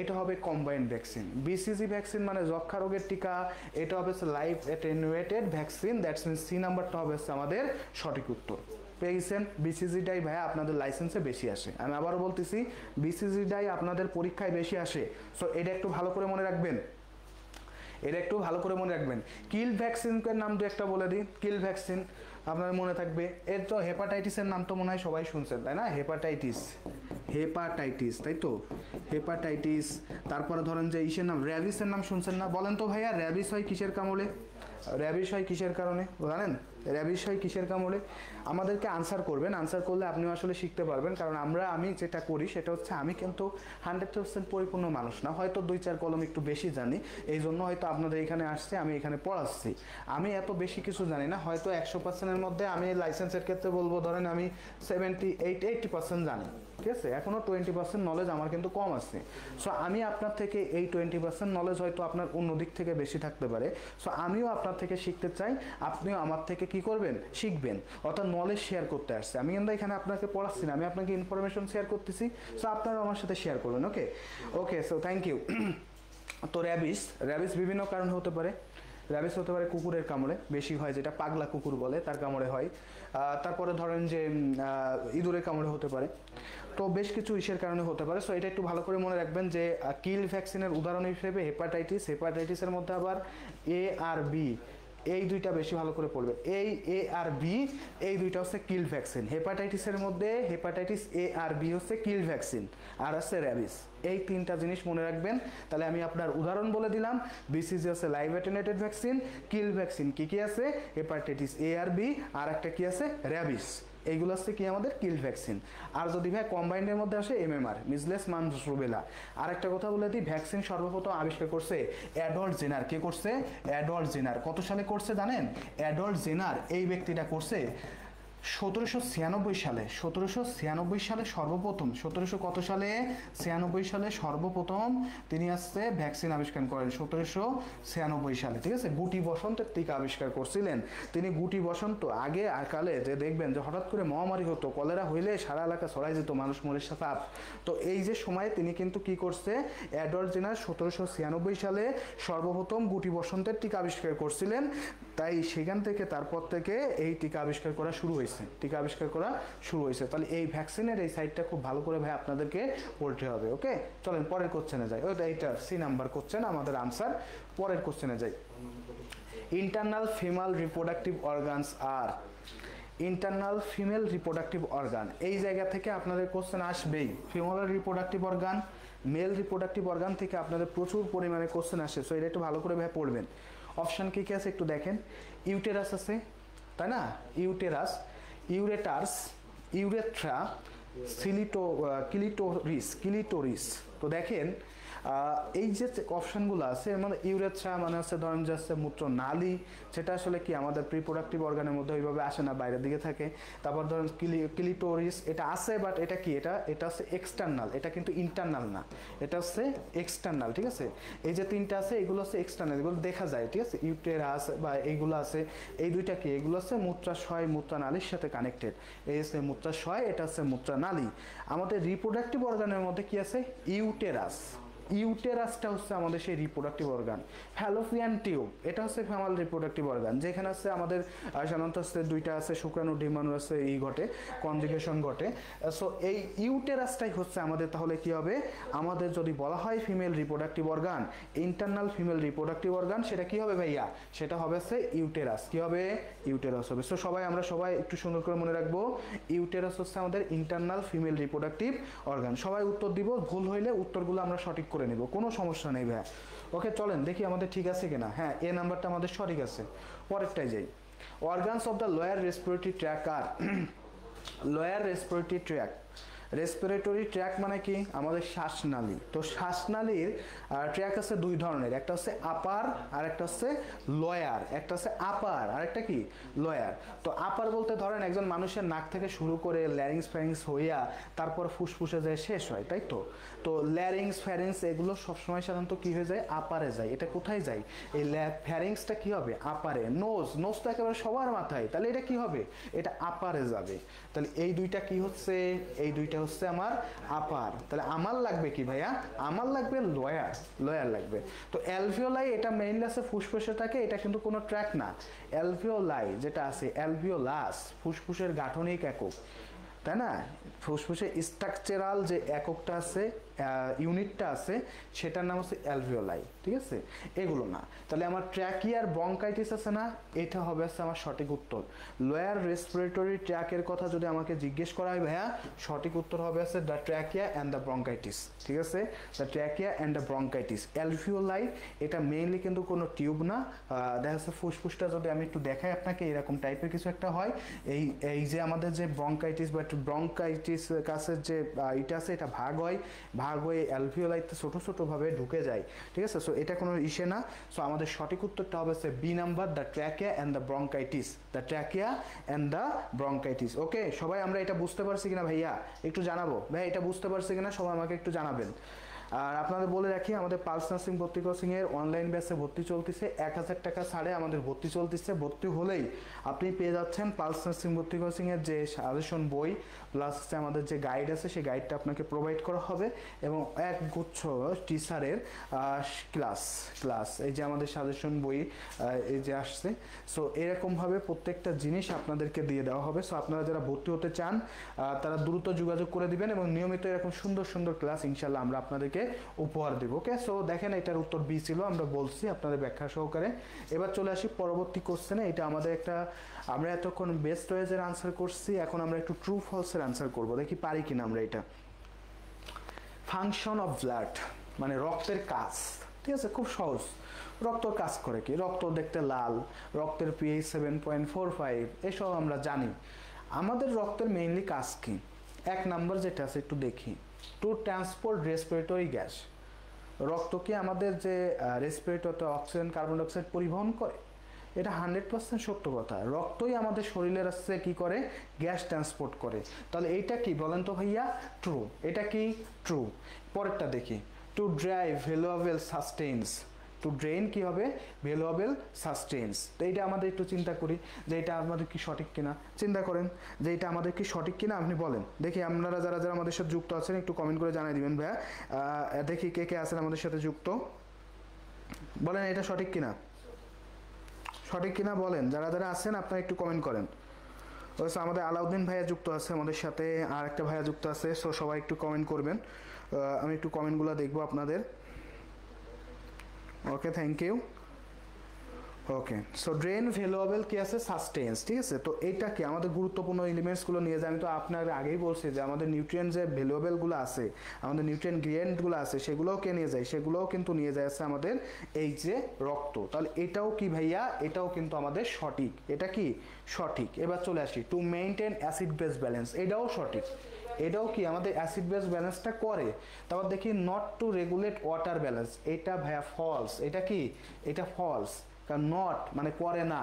এটা হবে কম্বাইন্ড ভ্যাকসিন। বিসিজি ভ্যাকসিন মানে যক্ষা রোগের টিকা, এটা হবে live attenuated vaccine, that's means C নাম্বারটা হবে আমাদের সঠিক উত্তর। পেয়ে গেছেন? বিসিজিটাই ভাইয়া আপনাদের লাইসেন্সে বেশি আসে, আমি আবারও বলতেছি বিসিজিটাই আপনাদের পরীক্ষায় বেশি আসে। সো এটা একটু ভালো করে মনে রাখবেন, এটা একটু ভালো করে মনে রাখবেন। কিল ভ্যাকসিনের নাম দু একটা বলে দিই। কিল ভ্যাকসিন আপনার মনে থাকবে, এর তো হেপাটাইটিসের নাম তো মনে হয় সবাই শুনছেন, তাই না? হেপাটাইটিস, তাই তো, হেপাটাইটিস। তারপরে ধরেন যে ইসের নাম, র্যাবিসের নাম শুনছেন না? বলেন তো ভাইয়া, র্যাবিস হয় কিসের কামড়ে? র্যাবিস হয় কিসের কারণে জানেন? র্যাবিস হয় কিসের কামড়ে? আমাদেরকে আনসার করবেন, আনসার করলে আপনিও আসলে শিখতে পারবেন। কারণ আমি যেটা করি সেটা হচ্ছে আমি কিন্তু 100% পরিপূর্ণ মানুষ না, হয়তো 2-4 কলম একটু বেশি জানি, এই জন্য হয়তো আপনাদের এখানে আসছে, আমি এখানে পড়াচ্ছি। আমি এত বেশি কিছু জানি না, হয়তো 100%-এর মধ্যে আমি লাইসেন্সের ক্ষেত্রে বলবো ধরেন আমি 70-80% জানি, ঠিক আছে। এখনও 20% নলেজ আমার কিন্তু কম আছে। সো আমি আপনার থেকে এই 20% নলেজ হয়তো আপনার অন্য দিক থেকে বেশি থাকতে পারে। সো আমিও আপনার থেকে শিখতে চাই, আপনিও আমার থেকে কি করবেন? শিখবেন, অর্থাৎ নলেজ শেয়ার করতে আসছে। আমি কিন্তু এখানে আপনাকে পড়াচ্ছি না, আমি আপনাকে ইনফরমেশন শেয়ার করতেছি। সো আপনারাও আমার সাথে শেয়ার করবেন, okay okay. So thank you. তো র্যাবিস বিভিন্ন কারণ হতে পারে। র্যাবিস হতে পারে কুকুরের কামড়ে, বেশি হয় যেটা পাগলা কুকুর বলে, তার কামড়ে হয়। তারপরে ধরেন যে ইঁদুরের কামড়ে হতে পারে। তো বেশ কিছু ইসের কারণে হতে পারে। সো এটা একটু ভালো করে মনে রাখবেন যে কিল ভ্যাকসিনের উদাহরণ হিসেবে হেপাটাইটিসের মধ্যে আবার এ আর বি, এই দুইটা বেশি ভালো করে পড়বে। এই এ আর বি, এই দুইটা হচ্ছে কিল ভ্যাকসিন। হেপাটাইটিসের মধ্যে হেপাটাইটিস এ আর বি হচ্ছে কিল ভ্যাকসিন, আর আছে র্যাবিস। এই তিনটা জিনিস মনে রাখবেন। তাহলে আমি আপনার উদাহরণ বলে দিলাম, বিসিজি হচ্ছে লাইভ অ্যাটেনুয়েটেড ভ্যাকসিন, কিল ভ্যাকসিন কি কি আছে? হেপাটাইটিস এ আর বি, আর একটা কি আছে? র্যাবিস। এইগুলো হচ্ছে কি আমাদের কিল ভ্যাকসিন। আর যদি ভাই কম্বাইন্ডের মধ্যে আসে এমএমআর, মিজলেস মামস রুবেলা। আর একটা কথা বলে দিই, ভ্যাকসিন সর্বপ্রথম আবিষ্কার করছে অ্যাডল্ট জেনার। কে করছে? অ্যাডল্ট জেনার। কত সালে করছে জানেন? অ্যাডল্ট জেনার এই ব্যক্তিটা করছে 1796 সালে সর্বপ্রথম, 1700 কত সালে, 96 সালে সর্বপ্রথম তিনি আসছে ভ্যাকসিন আবিষ্কার করেন 1796 সালে, ঠিক আছে। গুটি বসন্তের টিকা আবিষ্কার করছিলেন তিনি। গুটি বসন্ত আগে কালে যে দেখবেন যে হঠাৎ করে মহামারী হতো, কলেরা হইলে সারা এলাকা ছড়াই যেত, মানুষ মরে সাপ। তো এই যে সময়ে তিনি কিন্তু কি করছে, অ্যাডওয়ার্ড জেনার 1796 সালে সর্বপ্রথম গুটি বসন্তের টিকা আবিষ্কার করছিলেন। তাই সেখান থেকে তারপর থেকে এই টিকা আবিষ্কার করা শুরু হয়েছে, তাহলে এই ভ্যাকসিনের এই সাইডটা খুব ভালো করে ভাই আপনাদেরকে পড়তে হবে। ওকে, চলেন পরের কোশ্চেনে যাই। ওইটা এইটা সি নাম্বার কোশ্চেন আমাদের আনসার। পরের কোশ্চেনে যাই। ইন্টারনাল ফিমেল রিপ্রোডাক্টিভ অর্গানস আর, ইন্টারনাল ফিমেল রিপ্রোডাক্টিভ অর্গান, এই জায়গা থেকে আপনাদের কোশ্চেন আসবেই। Female reproductive organ, mail reproductive organ থেকে আপনাদের প্রচুর পরিমাণে কোশ্চেন আসে। সো এটা একটু ভালো করে ভাই পড়বেন। অপশান কী কী আছে একটু দেখেন। ইউটেরাস আছে, তাই না, ইউটেরাস, ইউরেটার্স, ইউরেথ্রা, ক্লিটোরিস। তো দেখেন এই যে অপশানগুলো আছে এর মধ্যে ইউরেথ্রা মানে হচ্ছে ধরেন যে হচ্ছে মূত্রনালী, সেটা আসলে কি আমাদের প্রিপ্রোডাক্টিভ অর্গানের মধ্যে ওইভাবে আসে না, বাইরের দিকে থাকে। তারপর ধরেন ক্লিটোরিস, এটা আছে বাট এটা কি, এটা হচ্ছে এক্সটার্নাল, এটা কিন্তু ইন্টারনাল না, এটা হচ্ছে এক্সটার্নাল, ঠিক আছে। এই যে তিনটা আছে এগুলো হচ্ছে এক্সটার্নাল, এগুলো দেখা যায়, ঠিক আছে। ইউটেরাস বা এইগুলো আছে, এই দুইটা কি, এগুলো হচ্ছে মূত্রাশয় মূত্রনালীর সাথে কানেক্টেড। এই হচ্ছে মূত্রাশয়, এটা হচ্ছে মূত্রনালী। আমাদের রিপ্রোডাক্টিভ অর্গানের মধ্যে কি আছে, ইউটেরাস। ইউটেরাসটা হচ্ছে আমাদের সেই রিপ্রোডাক্টিভ অর্গান। ফ্যালোপিয়ান টিউব, এটা হচ্ছে ফিমেল রিপ্রোডাক্টিভ অর্গান, যেখানে আছে আমাদের সাধারণত হচ্ছে দুইটা আছে, শুক্রাণু ডিম্বাণু আছে, ঘটে কনজুগেশন ঘটে। সো এই ইউটেরাসটাই হচ্ছে আমাদের, তাহলে কি হবে, আমাদের যদি বলা হয় female reproductive organ, internal female reproductive organ, সেটা কি হবে ভাইয়া, সেটা হবে হচ্ছে ইউটেরাস। কি হবে, ইউটেরাস হবে। সো আমরা সবাই একটু সুন্দর করে মনে রাখবো, ইউটেরাস হচ্ছে আমাদের ইন্টারনাল ফিমেল রিপ্রোডাক্টিভ অর্গান। সবাই উত্তর দিব, ভুল হইলে উত্তরগুলো আমরা সঠিক করে নেব, কোনো সমস্যা নেই ভাই। ওকে, চলেন দেখি আমাদের ঠিক আছে কিনা। হ্যাঁ, এ নাম্বারটা আমাদের সঠিক আছে। পরেরটাই যাই। Organs of the lower respiratory tract আর, lower respiratory tract, respiratory tract মানে কি, আমাদের শ্বাসনালী। তো শ্বাসনালীর ট্র্যাক আছে দুই ধরনের, একটা হচ্ছে আপার আর একটা হচ্ছে লয়ার। একটা হচ্ছে আপার আর একটা কি, লয়ার। তো আপার বলতে ধরেন একজন মানুষের নাক থেকে শুরু করে ল্যারিংস ফ্যারিংস হইয়া তারপর ফুসফুসে যায় শেষ হয়, তাই তো। তো ল্যারিংস ফ্যারিংস এগুলো সবসময় সাধারণত কি হয়ে যায়, আপারে যায়। এটা কোথায় যায়, এই ফ্যারিংসটা কি হবে, আপারে। নোজ তো একেবারে সবার মাথায়, তাহলে এটা কি হবে, এটা আপারে যাবে। তাহলে এই দুইটা কি হচ্ছে, এই দুইটা হচ্ছে আমার আপার। তাহলে আমার লাগবে কি ভাইয়া, আমার লাগবে লয়ার লাগবে। তো অ্যালভিওলাই এটা মেইনলি আছে ফুসফুসে থাকে, এটা কিন্তু কোনো ট্র্যাক না। অ্যালভিওলাই যেটা আছে, অ্যালভিওলাস ফুসফুসের গাঠনিক একক, তাই না। ফুসফুসের স্ট্রাকচারাল যে এককটা আছে, ইউনিটটা আছে, সেটার নাম হচ্ছে অ্যালভিওলাই, ঠিক আছে, এগুলো না। তাহলে আমার ট্র্যাকিয়ার ব্রঙ্কাইটিস আছে না, এটা হবে হচ্ছে আমার সঠিক উত্তর। লোয়ার রেসপিরেটরি ট্র্যাকের কথা যদি আমাকে জিজ্ঞেস করা হয় ভাইয়া, সঠিক উত্তর হবে হচ্ছে the trachea and the bronchitis, ঠিক আছে, the trachea and the bronchitis. Alveoli এটা মেইনলি কিন্তু কোনো টিউব না, দেখা যাচ্ছে ফুসফুসটা যদি আমি একটু দেখাই আপনাকে, এরকম টাইপের কিছু একটা হয়। এই যে আমাদের যে ব্রঙ্কাইটিস বা ব্রঙ্কাইটিস কাছের যে এটা আছে, এটা ভাগ হয়ে অ্যালভিওলাইতে ছোট ভাবে ঢুকে যায়, ঠিক আছে। সো এটা কোনো ইসে না। সো আমাদের সঠিক উত্তরটা হবে B number, the trachea and the bronchitis, the trachea and the bronchitis. Okay, সবাই আমরা এটা বুঝতে পারছি কিনা ভাইয়া একটু জানাবো, ভাই এটা বুঝতে পারছি কিনা সবাই আমাকে একটু জানাবেন। আর আপনাদের বলে রাখি, আমাদের পালস নার্সিং ভর্তি কোচিং এর অনলাইন ব্যাচে ভর্তি চলতেছে, 1000 টাকা ছাড়ে আমাদের ভর্তি চলতেছে। ভর্তি হলেই আপনি পেয়ে যাচ্ছেন পালস নার্সিং ভর্তি কোচিং এর যে সাজেশন বই প্লাস আমাদের যে গাইড আছে, সেই গাইডটা আপনাকে প্রোভাইড করা হবে এবং এক গুচ্ছ টিচারের ক্লাস এই যে আমাদের সাজেশন বই এই যে আসছে। সো এরকমভাবে প্রত্যেকটা জিনিস আপনাদেরকে দিয়ে দেওয়া হবে। সো আপনারা যারা ভর্তি হতে চান তারা দ্রুত যোগাযোগ করে দিবেন এবং নিয়মিত এরকম সুন্দর ক্লাস ইনশাল্লাহ আমরা আপনাদেরকে উপহার দেব। ওকে, সো দেখেন এটার উত্তর বি ছিল, আমরা বলছি আপনাদের ব্যাখ্যা সহকারে। এবার চলে আসি পরবর্তী কোশ্চেনে। এটা আমাদের একটা, আমরা এতক্ষণ বেস্ট ওয়েজের আনসার করছি, এখন আমরা একটু ট্রু ফলসের আনসার করব, দেখি পারি কিনা আমরা এটা। ফাংশন অফ ব্লাড মানে রক্তের কাজ, ঠিক আছে, খুব সহজ। রক্ত কাজ করে কি, রক্ত দেখতে লাল, রক্তের পিএইচ 7.45 এসব আমরা জানি। আমাদের রক্তের মেইনলি কাজ কি, এক নাম্বার যেটা আছে একটু দেখি, টু ট্রান্সপোর্ট রেসপিরেটরি গ্যাস। রক্ত কি আমাদের যে রেসপিরেটরি অক্সিজেন কার্বন ডাইঅক্সাইড পরিবহন করে, এটা 100% সত্য কথা। রক্তই আমাদের শরীরের আসছে কি করে, গ্যাস ট্রান্সপোর্ট করে। তাহলে এইটা কি বলেন তো ভাইয়া, ট্রু। এটা কি ট্রু। পরেরটা দেখি, to drive valuable sustains, to drain কি হবে, ভ্যালুয়েবল সাস্টেইনস। তো এইটা আমাদের একটু চিন্তা করি যে এটা আমাদের কি সঠিক কিনা, চিন্তা করেন যে এটা আমাদের কি সঠিক কিনা, আপনি বলেন দেখি। আপনারা যারা যারা আমাদের সাথে যুক্ত আছেন একটু কমেন্ট করে জানাই দিবেন ভাইয়া। দেখি কে কে আছেন আমাদের সাথে যুক্ত, বলেন এটা সঠিক কিনা, সঠিক কিনা বলেন। যারা যারা আছেন আপনারা একটু কমেন্ট করেন। ওইসে আমাদের আলাউদ্দিন ভাইয়া যুক্ত আছে আমাদের সাথে, আর একটা ভাইয়া যুক্ত আছে। সো সবাই একটু কমেন্ট করবেন, আমি একটু কমেন্টগুলো দেখবো আপনাদের। Okay, thank you. Okay, so drain valuable কি আছে, সাস্টেন্স, ঠিক আছে। তো এইটা কি আমাদের গুরুত্বপূর্ণ এলিমেন্টসগুলো নিয়ে যায়। আমি তো আপনার আগেই বলছি যে আমাদের নিউট্রিয়েন্ট যে ভ্যালুয়েবলগুলো আছে, আমাদের নিউট্রিয়েন্ট গ্রেডিয়েন্টগুলো আছে, সেগুলোও কে নিয়ে যায়, সেগুলোও কিন্তু নিয়ে যায় আছে আমাদের এই যে রক্ত। তাহলে এটাও কি ভাইয়া, এটাও কিন্তু আমাদের সঠিক। এটা কি সঠিক। এবার চলে আসি, to maintain acid base balance, এটাও সঠিক। এটাও কি আমাদের অ্যাসিড বেস ব্যালেন্সটা করে। তারপর দেখি not to regulate water balance, এটা ভাইয়া ফলস। এটা কি, এটা ফলস। কারণ নট মানে করে না,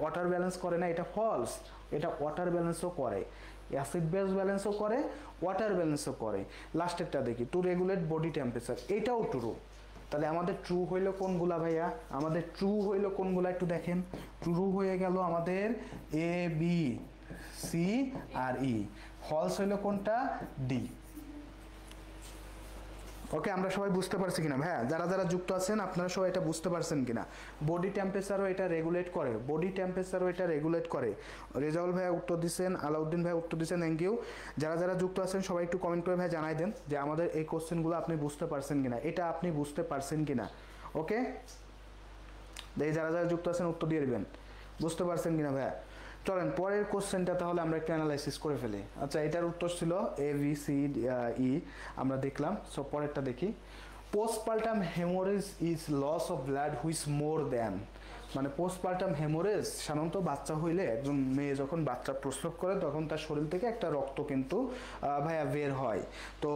ওয়াটার ব্যালেন্স করে না, এটা ফলস। এটা ওয়াটার ব্যালেন্সও করে, অ্যাসিড বেস ব্যালেন্সও করে, ওয়াটার ব্যালেন্সও করে। লাস্টেরটা দেখি, টু রেগুলেট বডি টেম্পারেচার, এটাও ট্রু। তাহলে আমাদের ট্রু হইলো কোনগুলা ভাইয়া, আমাদের ট্রু হইলো কোনগুলা একটু দেখেন। ট্রু হয়ে গেল আমাদের এ, বি, সি আর ই। ফলস হইলো কোনটা, ডি। ওকে, আমরা সবাই বুঝতে পারছি কিনা ভাইয়া, যারা যারা যুক্ত আছেন আপনারা সবাই এটা বুঝতে পারছেন কিনা। বডি টেম্পারেচারও এটা রেগুলেট করে, বডি টেম্পারেচারও এটা রেগুলেট করে। রেজাউল ভাইয়া উত্তর দিচ্ছেন, আলাউদ্দিন ভাইয়া উত্তর দিচ্ছেন, থ্যাংক ইউ। যারা যারা যুক্ত আছেন সবাই একটু কমেন্ট করে ভাই জানাই দেন যে আমাদের এই কোশ্চেনগুলো আপনি বুঝতে পারছেন কিনা, এটা আপনি বুঝতে পারছেন কিনা। ওকে, দেখি যারা যারা যুক্ত আছেন উত্তর দিয়ে দিবেন, বুঝতে পারছেন কিনা ভাইয়া। চলেন পরের কোশ্চেনটা তাহলে আমরা একটু অ্যানালাইসিস করে ফেলি। আচ্ছা, এটার উত্তর ছিল এ, বি, সি, ই, আমরা দেখলাম। সো পরেরটা দেখি, postpartum haemorrhage is loss of blood which more than, মানে পোস্টপার্টাম হেমোরেজ সাধারণত বাচ্চা হইলে, একজন মেয়ে যখন বাচ্চা প্রসব করে তখন তার শরীর থেকে একটা রক্ত কিন্তু ভাইয়া বের হয়। তো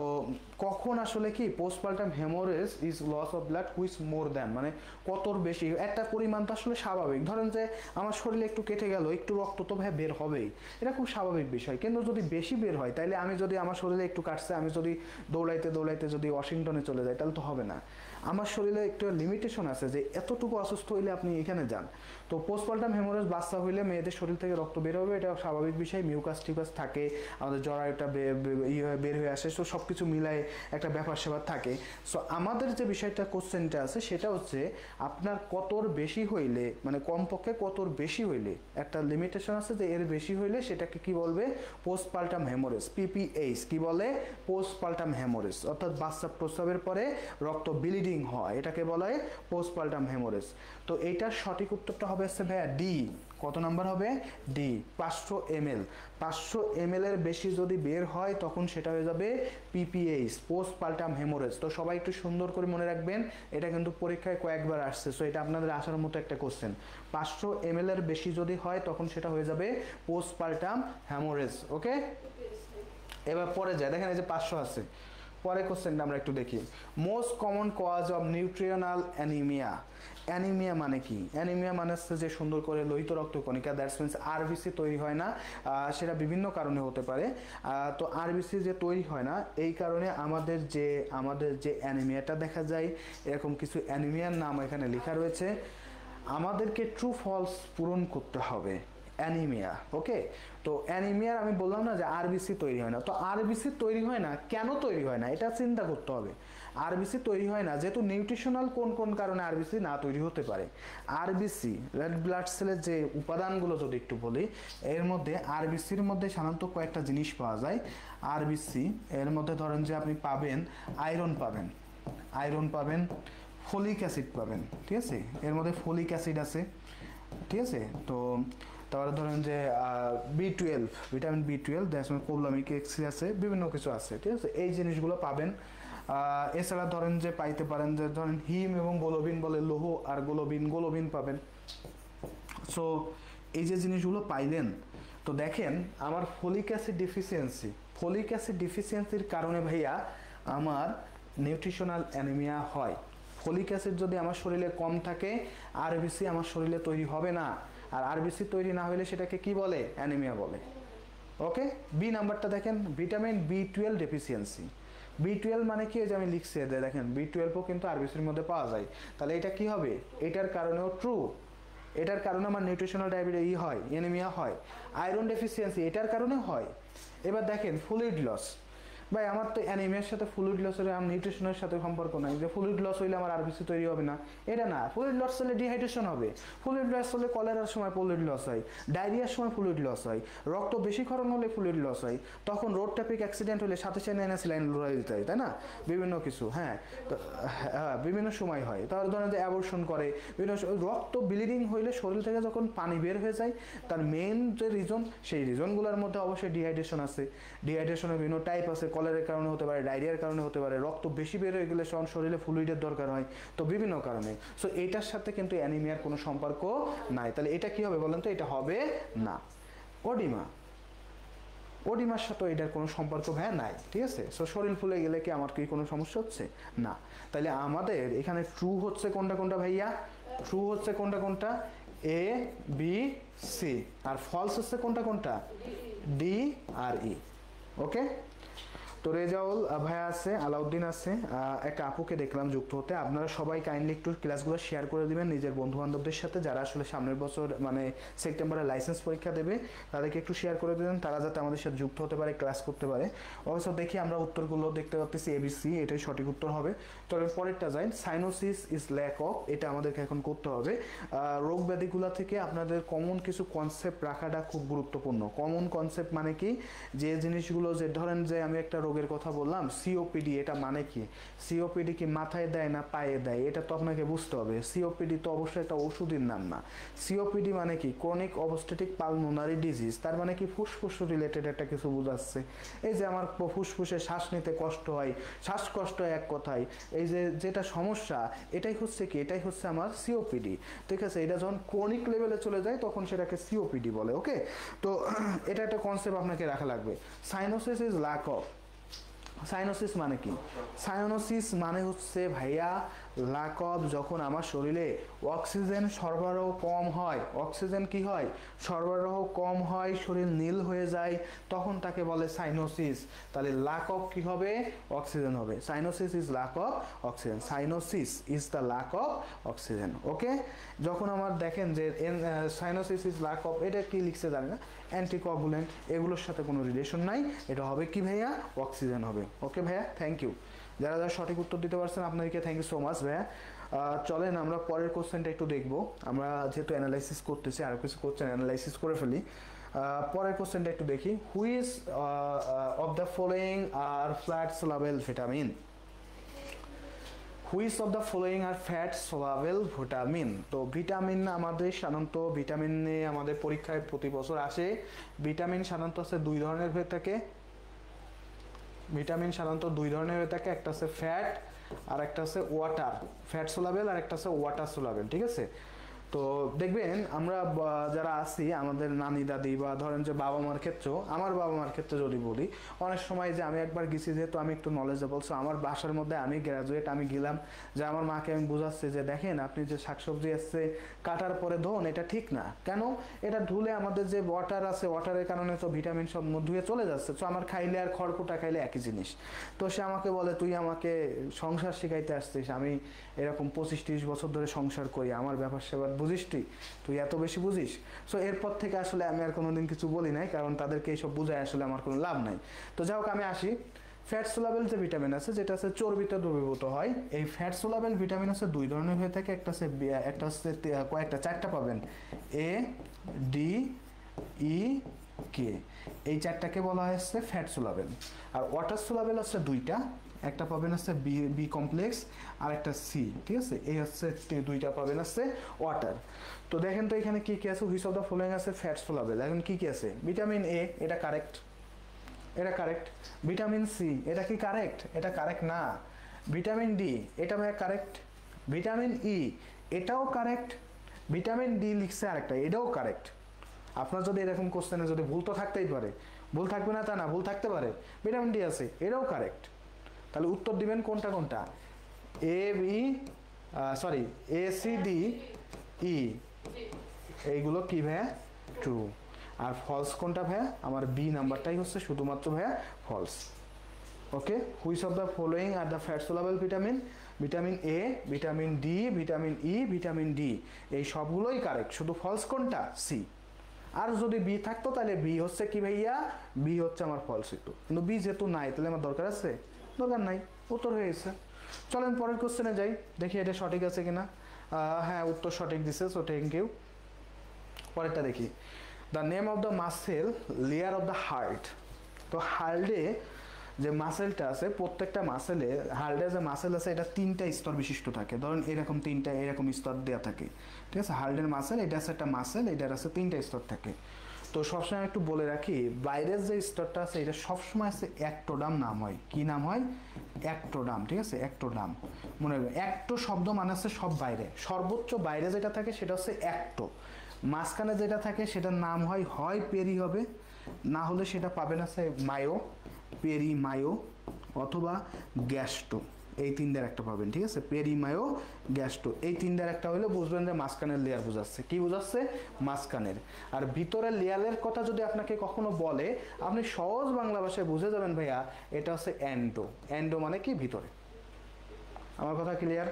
কখন আসলে কি postpartum haemorrhage is loss of blood which more than, মানে কতর বেশি, একটা পরিমাণ তো আসলে স্বাভাবিক। ধরেন যে আমার শরীরে একটু কেটে গেল, একটু রক্ত তো ভাইয়া বের হবেই, এটা খুব স্বাভাবিক বিষয়। কিন্তু যদি বেশি বের হয়, তাইলে আমি যদি আমার শরীরে একটু কাটছে, আমি যদি দৌড়াইতে দৌড়াইতে যদি ওয়াশিংটনে চলে যাই, তাহলে তো হবে না। আমার শরীরে একটু লিমিটেশন আছে যে এতটুকু অসুস্থ হইলে আপনি এখানে যান। তো পোস্টপার্টাম হেমোরেজ বাচ্চা হইলে মেয়েদের শরীর থেকে রক্ত বের হবে, এটা স্বাভাবিক বিষয়। মিউকাস টিউকাস থাকে, আমাদের জরায়ুটা বের হয়ে আসে, সো সব কিছু মিলায় একটা ব্যাপার স্যাপার থাকে। সো আমাদের যে বিষয়টা কোশ্চেনটা আছে সেটা হচ্ছে আপনার কতর বেশি হইলে, মানে কমপক্ষে কতর বেশি হইলে, একটা লিমিটেশন আছে যে এর বেশি হইলে সেটাকে কি বলবে, পোস্টপার্টাম হেমোরেজ, পিপিএইচ কি বলে, পোস্টপার্টাম হেমোরেজ। অর্থাৎ বাচ্চা প্রসবের পরে রক্ত ব্লিডিং হয়, এটাকে বলা হয় পোস্টপার্টাম হেমোরেজ। তো এইটার সঠিক উত্তরটা হবে হচ্ছে ভাইয়া ডি। কত নাম্বার হবে, ডি। 500 ml, 500 ml এর বেশি যদি বের হয় তখন সেটা হয়ে যাবে পিপিএইচ, পোস্টপার্টাম হেমোরেজ। তো সবাই একটু সুন্দর করে মনে রাখবেন, এটা কিন্তু পরীক্ষায় কয়েকবার আসছে। সো এটা আপনাদের আসার মতো একটা কোশ্চেন। 500 ml এর বেশি যদি হয় তখন সেটা হয়ে যাবে পোস্টপার্টাম হেমোরেজ। ওকে, এবার পরে যায়, দেখেন এই যে 500 আছে। পরে কোশ্চেনটা আমরা একটু দেখি, most common cause of nutritional anaemia. Anaemia মানে কি, অ্যানিমিয়া মানে হচ্ছে যে সুন্দর করে লোহিত রক্তকণিকা, দ্যাটস মিনস আরবিসি তৈরি হয় না, সেটা বিভিন্ন কারণে হতে পারে। তো আরবিসি যে তৈরি হয় না, এই কারণে আমাদের যে অ্যানিমিয়াটা দেখা যায়, এরকম কিছু অ্যানিমিয়ার নাম এখানে লেখা রয়েছে। আমাদেরকে ট্রু ফলস পূরণ করতে হবে অ্যানিমিয়া। ওকে, তো অ্যানিমিয়ার আমি বললাম না যে আরবিসি তৈরি হয় না, তো আরবিসি তৈরি হয় না, কেন তৈরি হয় না এটা চিন্তা করতে হবে। আরবিসি তৈরি হয় না যেহেতু নিউট্রিশনাল কোন কোন কারণে আরবিসি না তৈরি হতে পারে। আরবিসি রেড ব্লাড সেলের যে উপাদানগুলো যদি একটু বলি, এর মধ্যে আরবিসির মধ্যে সাধারণত কয়েকটা জিনিস পাওয়া যায়। আরবিসি এর মধ্যে ধরেন যে আপনি পাবেন আয়রন পাবেন, ফলিক অ্যাসিড পাবেন, ঠিক আছে, এর মধ্যে ফলিক অ্যাসিড আছে, ঠিক আছে। তো তারপরে ধরেন যে B12, ভিটামিন B12, কোবলামিক অ্যাসিড আছে, বিভিন্ন কিছু আছে, ঠিক আছে, এই জিনিসগুলো পাবেন। এছাড়া ধরেন যে পাইতে পারেন যে ধরেন হিম এবং গ্লোবিন বলে, লৌহ আর গ্লোবিন পাবেন। সো এই যে জিনিসগুলো পাইলেন, তো দেখেন আমার ফলিক অ্যাসিড ডিফিসিয়েন্সির কারণে ভাইয়া আমার নিউট্রিশনাল অ্যানিমিয়া হয়। ফলিক অ্যাসিড যদি আমার শরীরে কম থাকে আরবিসি আমার শরীরে তৈরি হবে না, আর আরবিসি তৈরি না হলে সেটাকে কি বলে? অ্যানিমিয়া বলে। ওকে, বি নাম্বারটা দেখেন, ভিটামিন বি12 ডেফিসিয়েন্সি। বি12 মানে কি, যে আমি লিখছি দেখেন বি12ও কিন্তু আরবিসির মধ্যে পাওয়া যায়, তাহলে এটা কি হবে? এটার কারণেও ট্রু, এটার কারণে আমার নিউট্রিশনাল ডায়াবেটিস হয়, অ্যানিমিয়া হয়। আয়রন ডেফিসিয়েন্সি এটার কারণে হয়। এবার দেখেন ফ্লুইড লস, ভাই আমার তো অ্যানিমিয়ার সাথে ফ্লুইড লসের আমার নিউট্রিশনের সাথে সম্পর্ক নাই, যে ফ্লুইড লস হইলে আমার আরবিসি তৈরি হবে না, এটা না। ফ্লুইড লস হলে ডিহাইড্রেশন হবে, ফ্লুইড লস হলে কলেরার সময় ফ্লুইড লস হয়, ডায়রিয়ার সময় ফ্লুইড লস হয়, রক্ত বেশি ক্ষরণ হলে ফ্লুইড লস হয়, তখন রোড ট্রাফিক অ্যাক্সিডেন্ট হলে সাথে সাথে এনএসিলাইন লড়াই দিতে হয়, তাই না? বিভিন্ন কিছু, হ্যাঁ, হ্যাঁ বিভিন্ন সময় হয়। তাহলে ধরেন যে অ্যাবর্শন করে, বিভিন্ন রক্ত ব্লিডিং হইলে শরীর থেকে যখন পানি বের হয়ে যায়, তার মেন যে রিজন, সেই রিজনগুলোর মধ্যে অবশ্যই ডিহাইড্রেশন আছে। ডিহাইড্রেশনের বিভিন্ন টাইপ আছে, কলেরার কারণে হতে পারে, ডায়রিয়ার কারণে হতে পারে, রক্ত বেশি বের হয়ে গেলে শরীরে ফ্লুইডের দরকার হয়, তো বিভিন্ন কারণে। সো এটার সাথে কিন্তু অ্যানিমিয়ার কোনো সম্পর্ক নাই। তাহলে এটা কি হবে বলেন তো? এটা হবে না। ওডিমা, ওডিমার সাথে এটার কোনো সম্পর্ক ভাইয়া নাই, ঠিক আছে? সো শরীর ফুলে গেলে কি আমার কি কোনো সমস্যা হচ্ছে? না। তাহলে আমাদের এখানে ট্রু হচ্ছে কোনটা কোনটা ভাইয়া? ট্রু হচ্ছে কোনটা কোনটা? A B C. R false হচ্ছে কোনটা কোনটা? ডি আর ই। ওকে, তো রেজাউল ভাইয়া আছে, আলাউদ্দিন আছে, একটা আপুকে দেখলাম যুক্ত হতে। আপনারা সবাই কাইন্ডলি একটু ক্লাসগুলো শেয়ার করে দিবেন নিজের বন্ধু বান্ধবদের সাথে, যারা আসলে সামনের বছর মানে সেপ্টেম্বরে লাইসেন্স পরীক্ষা দেবে, তাদেরকে একটু শেয়ার করে দিবেন, তারা যাতে আমাদের সাথে যুক্ত হতে পারে, ক্লাস করতে পারে। অবশ্য দেখি আমরা উত্তরগুলো দেখতে পাচ্ছি এবিসি, এটাই সঠিক উত্তর হবে। তবে পরেরটা যাই, সাইনোসিস ইজ ল্যাক অফ, এটা আমাদেরকে এখন করতে হবে। রোগ ব্যাধিগুলো থেকে আপনাদের কমন কিছু কনসেপ্ট রাখাটা খুব গুরুত্বপূর্ণ। কমন কনসেপ্ট মানে কি, যে জিনিসগুলো, যে ধরেন যে আমি একটা রোগের কথা বললাম সিওপিডি, এটা মানে কি? সিওপিডি কি মাথায় দেয় না পায়ে দেয়? এটা তো আপনাকে বুঝতে হবে। সিওপিডি তো অবশ্যই একটা ওষুধের নাম না। সিওপিডি মানে কি? ক্রনিক অবস্ট্রেটিক পালমোনারি ডিজিজ, তার মানে কি ফুসফুস রিলেটেড একটা কিছু বোঝাচ্ছে। এই যে আমার ফুসফুসে শ্বাস নিতে কষ্ট হয়, শ্বাসকষ্ট এক কথায়, এই যে যেটা সমস্যা, এটাই হচ্ছে কি? এটাই হচ্ছে আমার সিওপিডি, ঠিক আছে? এটা যখন ক্রনিক লেভেলে চলে যায় তখন সেটাকে সিওপিডি বলে। ওকে, তো এটা একটা কনসেপ্ট আপনাকে রাখা লাগবে। Cyanosis is lack of, cyanosis মানে কি? সাইনোসিস মানে হচ্ছে ভাইয়া ল্যাক অফ, যখন আমার শরীরে অক্সিজেন সরবরাহ কম হয়, অক্সিজেন কি হয়? সরবরাহ কম হয়, শরীর নীল হয়ে যায়, তখন তাকে বলে সাইনোসিস। তাহলে ল্যাক অফ কি হবে? অক্সিজেন হবে। Cyanosis is lack of oxygen, cyanosis is the lack of oxygen. Okay, যখন আমার দেখেন যে সাইনোসিস ইজ ল্যাক অফ, এটা কি লিখছে জানি না, অ্যান্টিকোয়াগুলেন্ট, এগুলোর সাথে কোনো রিলেশন নাই, এটা হবে কি ভাইয়া? অক্সিজেন হবে। ওকে ভাইয়া, থ্যাংক ইউ। যারা যারা সঠিক উত্তর দিতে পারছেন আপনাদেরকে থ্যাংক ইউ সো মাচ ভাইয়া। চলেন আমরা পরের কোশ্চেনটা একটু দেখবো। আমরা যেহেতু অ্যানালাইসিস করতেছি, আর কিছু কোশ্চেন অ্যানালাইসিস করে ফেলি। পরের কোশ্চেনটা একটু দেখি, which of the following are flat soluble vitamin? Which of the following are fat soluble vitamin? তো ভিটামিন আমাদের সাধারণত, ভিটামিনে আমাদের পরীক্ষায় প্রতি বছর আসে। ভিটামিন সাধারণত আছে দুই ধরনের হয়ে থাকে, ভিটামিন সাধারণত দুই ধরনের হয়ে থাকে, একটা আছে ফ্যাট আর একটা আছে ওয়াটার। ফ্যাট সোলাবেল আর একটা আছে ওয়াটার সোলাবেল, ঠিক আছে? তো দেখবেন আমরা যারা আছি, আমাদের নানি দাদি বা ধরেন যে বাবা মার ক্ষেত্রেও, আমার বাবা মার ক্ষেত্রে যদি বলি, অনেক সময় যে আমি একবার গেছি, যেহেতু আমি একটু নলেজেবল, সো আমার বাসার মধ্যে আমি গ্র্যাজুয়েট, আমি গেলাম, যে আমার মাকে আমি বুঝাচ্ছি যে দেখেন আপনি যে শাকসবজি আসছে কাটার পরে ধোন, এটা ঠিক না। কেন? এটা ধুলে আমাদের যে ওয়াটার আছে, ওয়াটারের কারণে তো ভিটামিন সব ধুয়ে চলে যাচ্ছে, তো আমার খাইলে আর খড়কুটা খাইলে একই জিনিস। তো সে আমাকে বলে, তুই আমাকে সংসার শিখাইতে আসছিস, আমি এরকম 25-30 বছর ধরে সংসার করি, আমার ব্যাপার সেবার বুঝিস তুই এত বেশি বুঝিস? সো এরপর থেকে আসলে আমি আর কোনোদিন কিছু বলি নাই, কারণ তাদেরকে এইসব বুঝায় আসলে আমার কোনো লাভ নাই। তো যাই হোক, আমি আসি। ফ্যাট সোলাবেল যে ভিটামিন আছে, যেটা আছে চর্বিতে দ্রবীভূত হয়, এই ফ্যাট সোলাবেল ভিটামিন আছে দুই ধরনের হয়ে থাকে। একটা হচ্ছে কয়েকটা, চারটা পাবেন, এ ডি ই কে, এই চারটাকে বলা হচ্ছে ফ্যাট সোলাবেল। আর ওয়াটার সোলাবেল আছে দুইটা, একটা পাবেন আছে বি বি কমপ্লেক্স আর একটা সি, ঠিক আছে? এই হচ্ছে দুইটা পাবেন আছে ওয়াটার। তো দেখেন তো এখানে কি কি আছে, হুইচ অফ দ্য ফলোইং আছে ফ্যাট সোলাবেল। এখন কি কি আছে? ভিটামিন এ, এটা কারেক্ট, এটা কারেক্ট। ভিটামিন সি, এটা কি কারেক্ট? এটা কারেক্ট না। ভিটামিন ডি, এটা ভাই কারেক্ট। ভিটামিন ই, এটাও কারেক্ট। ভিটামিন ডি লিখছে আরেকটা, এটাও কারেক্ট। আপনার যদি এরকম কোশ্চেনে যদি ভুল তো থাকতেই পারে, ভুল থাকবে না তা না, ভুল থাকতে পারে। ভিটামিন ডি আছে, এটাও কারেক্ট। তাহলে উত্তর দিবেন কোনটা কোনটা? এ বি সরি ACDE এইগুলো কি ভাইয়া ট্রু। আর ফলস কোনটা ভাইয়া? আমার বি নাম্বারটাই হচ্ছে শুধুমাত্র ভাইয়া false. Okay, which of the following are the fat soluble vitamin? Vitamin A, vitamin D, vitamin E, vitamin D, এই সবগুলোই কারেক্ট, শুধু ফলস কোনটা? সি। আর যদি বি থাকতো তাহলে বি হচ্ছে কি ভাইয়া? বি হচ্ছে আমার ফলস হইতো, কিন্তু বি যেহেতু নাই তাহলে আমার দরকার আছে? দরকার নাই, উত্তর হয়ে গেছে। চলেন পরের কোশ্চেনে যাই, দেখি এটা সঠিক আছে কিনা। হ্যাঁ, উত্তর সঠিক দিছে, সো থ্যাংক ইউ। পরেরটা দেখি, the name of the muscle layer of the heart. তো হার্টে যে মাসেলটা আছে, প্রত্যেকটা মাসেলে, হার্টে যে মাসেল আছে এটা 3টা স্তর বিশিষ্ট থাকে। ধরুন এরকম 3টা এরকম স্তর দেওয়া থাকে, ঠিক আছে? হার্টের মাসেল, এটা আছে একটা মাসেল, এটার আছে 3টা স্তর থাকে। তো সবসময় একটু বলে রাখি, বাইরের যে স্তরটা আছে এটা সবসময় আছে অ্যাক্টোডাম নাম হয়। কি নাম হয়? অ্যাক্টোডাম, ঠিক আছে? অ্যাক্টোডাম মনে রাখবেন। অ্যাক্টো শব্দ মানে হচ্ছে সব বাইরে, সর্বোচ্চ বাইরে যেটা থাকে সেটা হচ্ছে অ্যাক্টো। মাঝখানে যেটা থাকে সেটার নাম হয় পেরি হবে, না হলে সেটা পাবেন আছে মায়ো, পেরি মায়ো, অথবা গ্যাস্টো। এই 3টার একটা পাবেন, ঠিক আছে? পেরি মায়ো, গ্যাস্টো, এই 3টার একটা হলে বুঝবেন যে মাঝখানের লেয়ার বোঝাচ্ছে। কি বোঝাচ্ছে? মাঝখানের। আর ভিতরের লেয়ারের কথা যদি আপনাকে কখনো বলে, আপনি সহজ বাংলা ভাষায় বুঝে যাবেন ভাইয়া, এটা হচ্ছে এন্ডো। এন্ডো মানে কি? ভিতরে। আমার কথা ক্লিয়ার?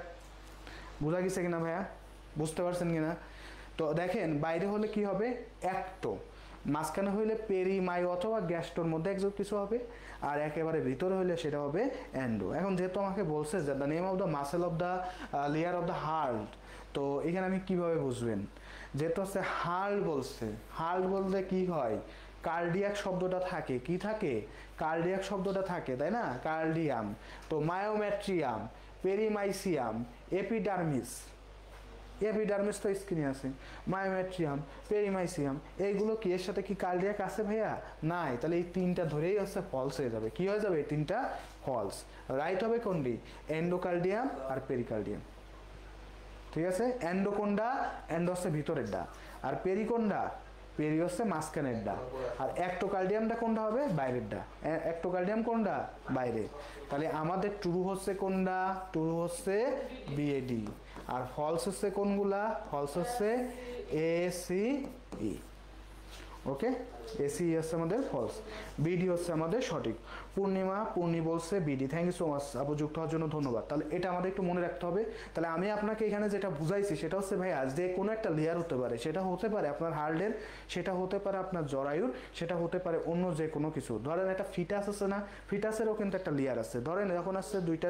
বোঝা গেছে কিনা ভাইয়া? বুঝতে পারছেন কিনা? তো দেখেন, বাইরে হলে কি হবে? অ্যাক্টো, মাঝখানে হইলে পেরি মাই অথবা গ্যাস্টোর মধ্যে একজন কিছু হবে, আর একেবারে ভিতরে হইলে সেটা হবে অ্যান্ডো। এখন যেহেতু আমাকে বলছে যে the name of the muscle of the layer of the heart, তো এখানে আমি কিভাবে বুঝবেন? যেহেতু হচ্ছে হার্ট বলছে, হার্ট বলতে কি হয়? কার্ডিয়াক শব্দটা থাকে। কি থাকে? কার্ডিয়াক শব্দটা থাকে, তাই না? কার্ডিয়াম, তো মায়োমেট্রিয়াম, পেরিমাইসিয়াম, এপিডার্মিস। এপিডার্মিস তো স্কিনে আছে, মায়োমেট্রিয়াম, পেরিমাইসিয়াম, এইগুলো কি এর সাথে কি কার্ডিয়াক আছে ভাইয়া? নাই। তাহলে এই 3টা ধরেই হচ্ছে ফলস হয়ে যাবে। কি হয়ে যাবে? এই 3টা ফলস। রাইট হবে কোনটি? এন্ডোকার্ডিয়াম আর পেরিকার্ডিয়াম, ঠিক আছে? এন্ডো কোনটা? এন্ডো হচ্ছে ভিতরেরটা, আর পেরি কোনটা? পেরি হচ্ছে মাঝখানেরটা। আর অ্যাক্টোকার্ডিয়ামটা কোনটা হবে? বাইরেরটা। অ্যাক্টোকার্ডিয়াম কোনটা? বাইরে। তাহলে আমাদের ট্রু হচ্ছে কোনটা? ট্রু হচ্ছে বিএডি। আর ফলস হচ্ছে কোনগুলা? ফলস হচ্ছে ACE। ওকে, ACE হচ্ছে আমাদের ফলস, বিডি হচ্ছে আমাদের সঠিক। পূর্ণি বলছে BD. Thank you so much আপু, যুক্ত হওয়ার জন্য ধন্যবাদ। তাহলে এটা আমাদের একটু মনে রাখতে হবে। তাহলে আমি আপনাকে এখানে যেটা বুঝাইছি সেটা হচ্ছে ভাইয়া, যে কোনো একটা লেয়ার হতে পারে, সেটা হতে পারে আপনার হার্টের, সেটা হতে পারে আপনার জরায়ুর, সেটা হতে পারে অন্য যে কোনো কিছু। ধরেন একটা ফিটাস আছে না, ফিটাসেরও কিন্তু একটা লেয়ার আছে। ধরেন যখন আসছে দুইটা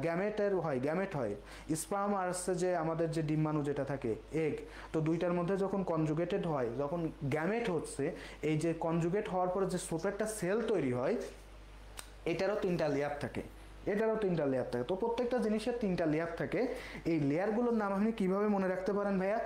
গ্যামেটের হয়, গ্যামেট হয়, স্পার্ম আর আসছে যে আমাদের যে ডিম্বাণু যেটা থাকে এগ, তো দুইটার মধ্যে যখন কনজুগেটেড হয়, যখন গ্যামেট হচ্ছে, এই যে কনজুগেট হওয়ার পরে যে ছোট একটা সেল তৈরি হয়, এটারও 3টা লেয়ার থাকে, এটারও 3টা লেয়ার থাকে। তো প্রত্যেকটা জিনিসের 3টা লেয়ার থাকে। এই লেয়ারগুলোর নাম আপনি কীভাবে মনে রাখতে পারেন ভাইয়া?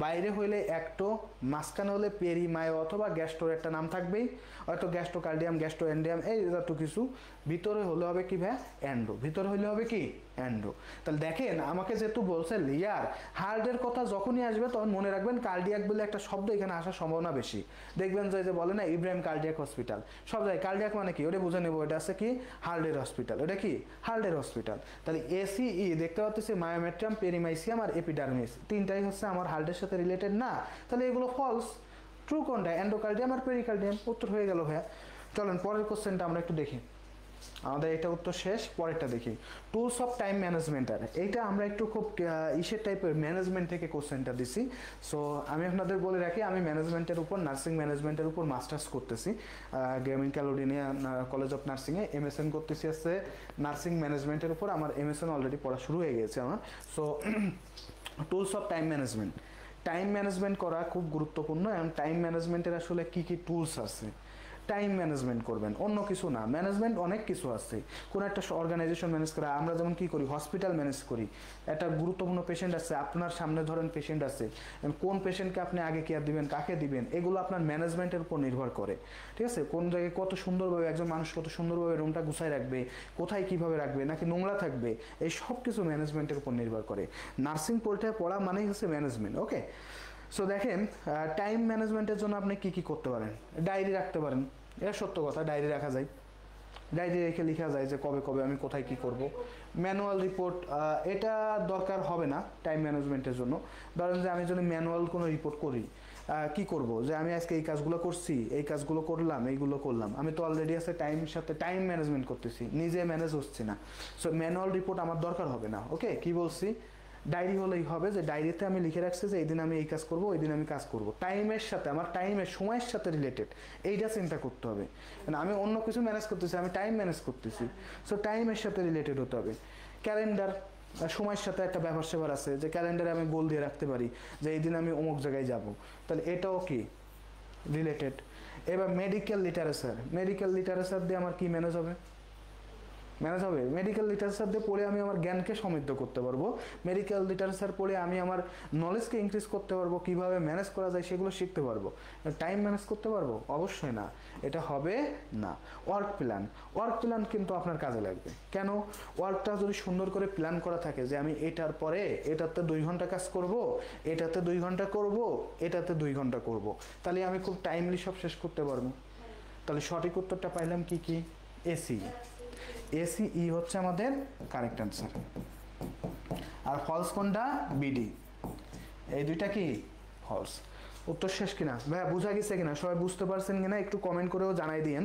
বাইরে হইলে অ্যাক্টো, মাঝখানে হলে পেরি মায়ো অথবা গ্যাস্টোর একটা নাম থাকবেই, হয়তো গ্যাস্ট্রোকার্ডিয়াম, গ্যাস্ট্রোএন্ডিয়াম, এই যত কিছু। ভিতরে হলে হবে কি ভাইয়া? অ্যান্ডো। ভিতরে হইলে হবে কি? অ্যান্ডো। তাহলে দেখেন, আমাকে যেহেতু বলছে লেয়ার, হার্টের কথা যখনই আসবে তখন মনে রাখবেন কার্ডিয়াক বলে একটা শব্দ এখানে আসার সম্ভাবনা বেশি। দেখবেন যে বলে না ইব্রাহিম কার্ডিয়াক হসপিটাল, সব জায়গায় কার্ডিয়াক মানে কি? ওটা বুঝে নেবো, এটা আছে কি? হার্টের হসপিটাল। এটা কি? হার্টের হসপিটাল। তাহলে ACE দেখতে পাচ্ছি মায়োমেট্রিয়াম, পেরিমাইসিয়াম আর এপিডার্মিস, 3টাই হচ্ছে আমার হার্টের সাথে রিলেটেড না। তাহলে এগুলো ফলস। ট্রু কোনটা? এন্ডোকার্ডিয়াম আর পেরিকার্ডিয়াম। উত্তর হয়ে গেল ভাইয়া। চলেন পরের কোশ্চেনটা আমরা একটু দেখি। আমাদের এটা উত্তর শেষ, পরেরটা দেখি। টুলস অফ টাইম ম্যানেজমেন্টার, এইটা আমরা একটু খুব ইসের টাইপের ম্যানেজমেন্ট থেকে কোশ্চেনটা দিছি। সো আমি আপনাদের বলে রাখি, আমি ম্যানেজমেন্টের উপর, নার্সিং ম্যানেজমেন্টের উপর মাস্টার্স করতেছি গ্রামীণ ক্যালোডিনিয়া কলেজ অফ নার্সিংয়ে। MSN করতেছি আছে নার্সিং ম্যানেজমেন্টের উপর। আমার MSN অলরেডি পড়া শুরু হয়ে গেছে আমার। So tools of time management, time management করা খুব গুরুত্বপূর্ণ। এবং টাইম ম্যানেজমেন্টের আসলে কি কি টুলস আছে? টাইম ম্যানেজমেন্ট করবেন, অন্য কিছু না। ম্যানেজমেন্ট অনেক কিছু আছে, কোনো একটা অর্গানাইজেশন ম্যানেজ করা। আমরা যেমন কি করি, হসপিটাল ম্যানেজ করি। একটা গুরুত্বপূর্ণ পেশেন্ট আছে, আপনার সামনে ধরেন পেশেন্ট আছে, কোন পেশেন্টকে আপনি আগে কেয়ার দিবেন, কাকে দিবেন, এগুলো আপনার ম্যানেজমেন্টের উপর নির্ভর করে, ঠিক আছে? কোন জায়গায় কত সুন্দরভাবে একজন মানুষ কত সুন্দরভাবে রুমটা গুছায় রাখবে, কোথায় কিভাবে রাখবে, নাকি নোংরা থাকবে, এই সব কিছু ম্যানেজমেন্টের উপর নির্ভর করে। নার্সিং পড়া মানেই হচ্ছে ম্যানেজমেন্ট। ওকে, সো দেখেন, টাইম ম্যানেজমেন্টের জন্য আপনি কি কি করতে পারেন? ডায়েরি রাখতে পারেন, এটা সত্য কথা, ডায়েরি রাখা যায়। ডায়েরি রেখে লেখা যায় যে কবে কবে আমি কোথায় কি করব। ম্যানুয়াল রিপোর্ট এটা দরকার হবে না টাইম ম্যানেজমেন্টের জন্য। ধরেন যে আমি যদি ম্যানুয়াল কোনো রিপোর্ট করি, কি করব যে আমি আজকে এই কাজগুলো করছি, এই কাজগুলো করলাম, এইগুলো করলাম, আমি তো অলরেডি আছে টাইমের সাথে টাইম ম্যানেজমেন্ট করতেছি, নিজে ম্যানেজ হচ্ছে না। সো ম্যানুয়াল রিপোর্ট আমার দরকার হবে না। ওকে, কি বলছি, ডায়েরি হলেই হবে যে ডায়েরিতে আমি লিখে রাখছি যে এই দিন আমি এই কাজ করব, ওই দিন আমি কাজ করব, টাইমের সাথে আমার টাইমের সময়ের সাথে রিলেটেড এইটা চিন্তা করতে হবে। আমি অন্য কিছু ম্যানেজ করতেছি, আমি টাইম ম্যানেজ করতেছি, সো টাইমের সাথে রিলেটেড হতে হবে। ক্যালেন্ডার, সময়ের সাথে একটা ব্যাপার স্যাপার আছে যে ক্যালেন্ডারে আমি গোল দিয়ে রাখতে পারি যে এই দিন আমি অমুক জায়গায় যাব, তাহলে এটাও কি রিলেটেড। এবার মেডিকেল লিটারেচার, মেডিকেল লিটারেচার দিয়ে আমার কি ম্যানেজ হবে, ম্যানেজ হবে। মেডিকেল লিটারেচার দিয়ে পড়ে আমি আমার জ্ঞানকে সমৃদ্ধ করতে পারবো, মেডিকেল লিটারেচার পড়ে আমি আমার নলেজকে ইনক্রিজ করতে পারবো, কিভাবে ম্যানেজ করা যায় সেগুলো শিখতে পারবো। টাইম ম্যানেজ করতে পারবো, অবশ্যই না, এটা হবে না। ওয়ার্ক প্ল্যান, ওয়ার্ক প্ল্যান কিন্তু আপনার কাজে লাগবে। কেন, ওয়ার্কটা যদি সুন্দর করে প্ল্যান করা থাকে যে আমি এটার পরে এটাতে 2 ঘন্টা কাজ করব, এটাতে 2 ঘন্টা করব, এটাতে 2 ঘন্টা করব, তাহলে আমি খুব টাইমলি সব শেষ করতে পারবো। তাহলে সঠিক উত্তরটা পাইলাম কি কি, এসি। এসিই হচ্ছে আমাদের কারেক্ট অ্যান্সার। আর ফলস কোনটা, বিডি, এই দুইটা কি ফলস। উত্তর শেষ কিনা ভাইয়া, বোঝা গেছে কিনা, সবাই বুঝতে পারছেন কিনা একটু কমেন্ট করেও জানাই দিন।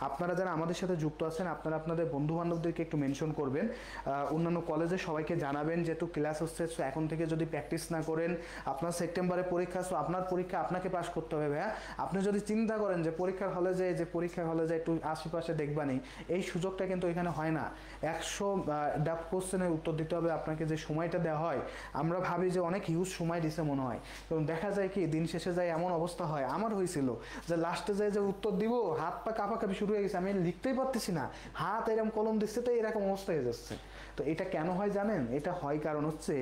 আপনারা যারা আমাদের সাথে যুক্ত আছেন আপনারা আপনাদের বন্ধু বান্ধবদেরকে একটু মেনশন করবেন, অন্যান্য কলেজে সবাইকে জানাবেন যেহেতু ক্লাস হচ্ছে। সো এখন থেকে যদি প্র্যাকটিস না করেন, আপনার সেপ্টেম্বরে পরীক্ষা, সো আপনার পরীক্ষা আপনাকে পাস করতে হবে ভাইয়া। আপনি যদি চিন্তা করেন যে পরীক্ষার হলে যে পরীক্ষার হলে যে একটু আশেপাশে দেখবানি, এই সুযোগটা কিন্তু এখানে হয় না। 100 ডাব কোশ্চেনের উত্তর দিতে হবে আপনাকে, যে সময়টা দেওয়া হয় আমরা ভাবি যে অনেক হিউজ সময় দিছে মনে হয়, এবং দেখা যায় কি দিন শেষে যায় এমন অবস্থা হয়, আমার হয়েছিল যে লাস্টে যায় যে উত্তর দিব হাত পা কাঁপাকাঁপি শুরু হয়ে গেছে, আমি লিখতেই পারতেছি না, হাত এরকম কলম দিচ্ছে তো এরকম অবস্থা হয়ে যাচ্ছে। তো এটা কেন হয় জানেন, এটা হয় কারণ হচ্ছে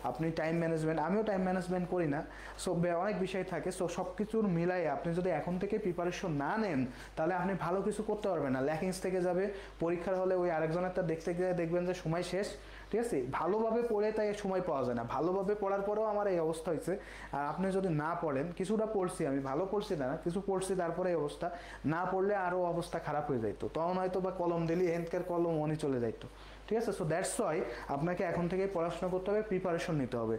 আপনি টাইম ম্যানেজমেন্ট, আমিও টাইম ম্যানেজমেন্ট করি না, সো অনেক বিষয় থাকে। সো সব কিছুর মিলাই আপনি যদি এখন থেকে প্রিপারেশন না নেন তাহলে আপনি ভালো কিছু করতে পারবেন না, ল্যাকিংস থেকে যাবে। পরীক্ষার হলে ওই আরেকজনের তা দেখতে গিয়ে দেখবেন যে সময় শেষ, ঠিক আছে। ভালোভাবে পড়ে তাই সময় পাওয়া যায় না, ভালোভাবে পড়ার পরেও আমার এই অবস্থা হয়েছে। আর আপনি যদি না পড়েন, কিছুটা পড়ছি আমি, ভালো পড়ছি না, কিছু পড়ছি তারপরে এই অবস্থা, না পড়লে আরও অবস্থা খারাপ হয়ে যাইতো, তখন হয়তো বা কলম দিলি হেনকার কলম মনে চলে যাইতো, ঠিক আছে। সো দ্যাটস ওয়াই আপনাকে এখন থেকে পড়াশোনা করতে হবে, প্রিপারেশন নিতে হবে।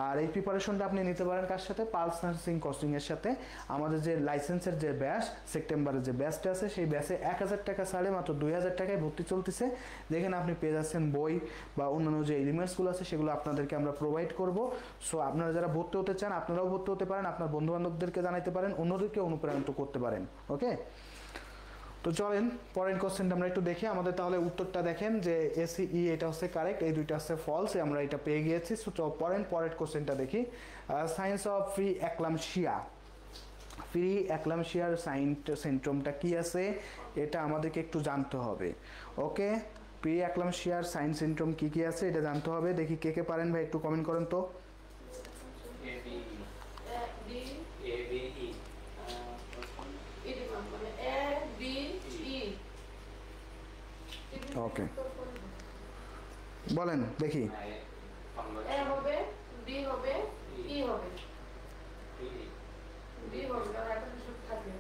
আর এই প্রিপারেশনটা আপনি নিতে পারেন কার সাথে, পালস নার্সিং কোচিংয়ের সাথে। আমাদের যে লাইসেন্সের যে ব্যাচ, সেপ্টেম্বরের যে ব্যাচটা আছে সেই ব্যাচে 1000 টাকা ছাড়ে মাত্র 2000 টাকায় ভর্তি চলতেছে, যেখানে আপনি পেয়ে যাচ্ছেন বই বা অন্যান্য যে এলিমেন্টসগুলো আছে সেগুলো আপনাদেরকে আমরা প্রোভাইড করব। সো আপনারা যারা ভর্তি হতে চান আপনারাও ভর্তি হতে পারেন, আপনার বন্ধু বান্ধবদেরকে জানাতে পারেন, অন্যদেরকে অনুপ্রাণিত করতে পারেন। ওকে, তো চলেন পরের কোশ্চেনটা আমরা একটু দেখি। আমাদের তাহলে উত্তরটা দেখেন যে এসিই এটা হচ্ছে কারেক্ট, এই দুইটা হচ্ছে ফলস, আমরা এটা পেয়ে গিয়েছি। সো পরের কোশ্চেনটা দেখি। Signs of pre eclampsia, pre অ্যাক্লামশিয়ার সিনড্রোমটা কি আছে এটা আমাদেরকে একটু জানতে হবে। ওকে, প্রি অ্যাক্লামশিয়ার সাইন সিনড্রোম কি কি আছে এটা জানতে হবে। দেখি কে কে পারেন ভাই একটু কমেন্ট করেন তো। ওকে, বলেন দেখি। এ হবে, বি হবে, ই হবে। বি হবে কারণ একটা কিছু থাকে,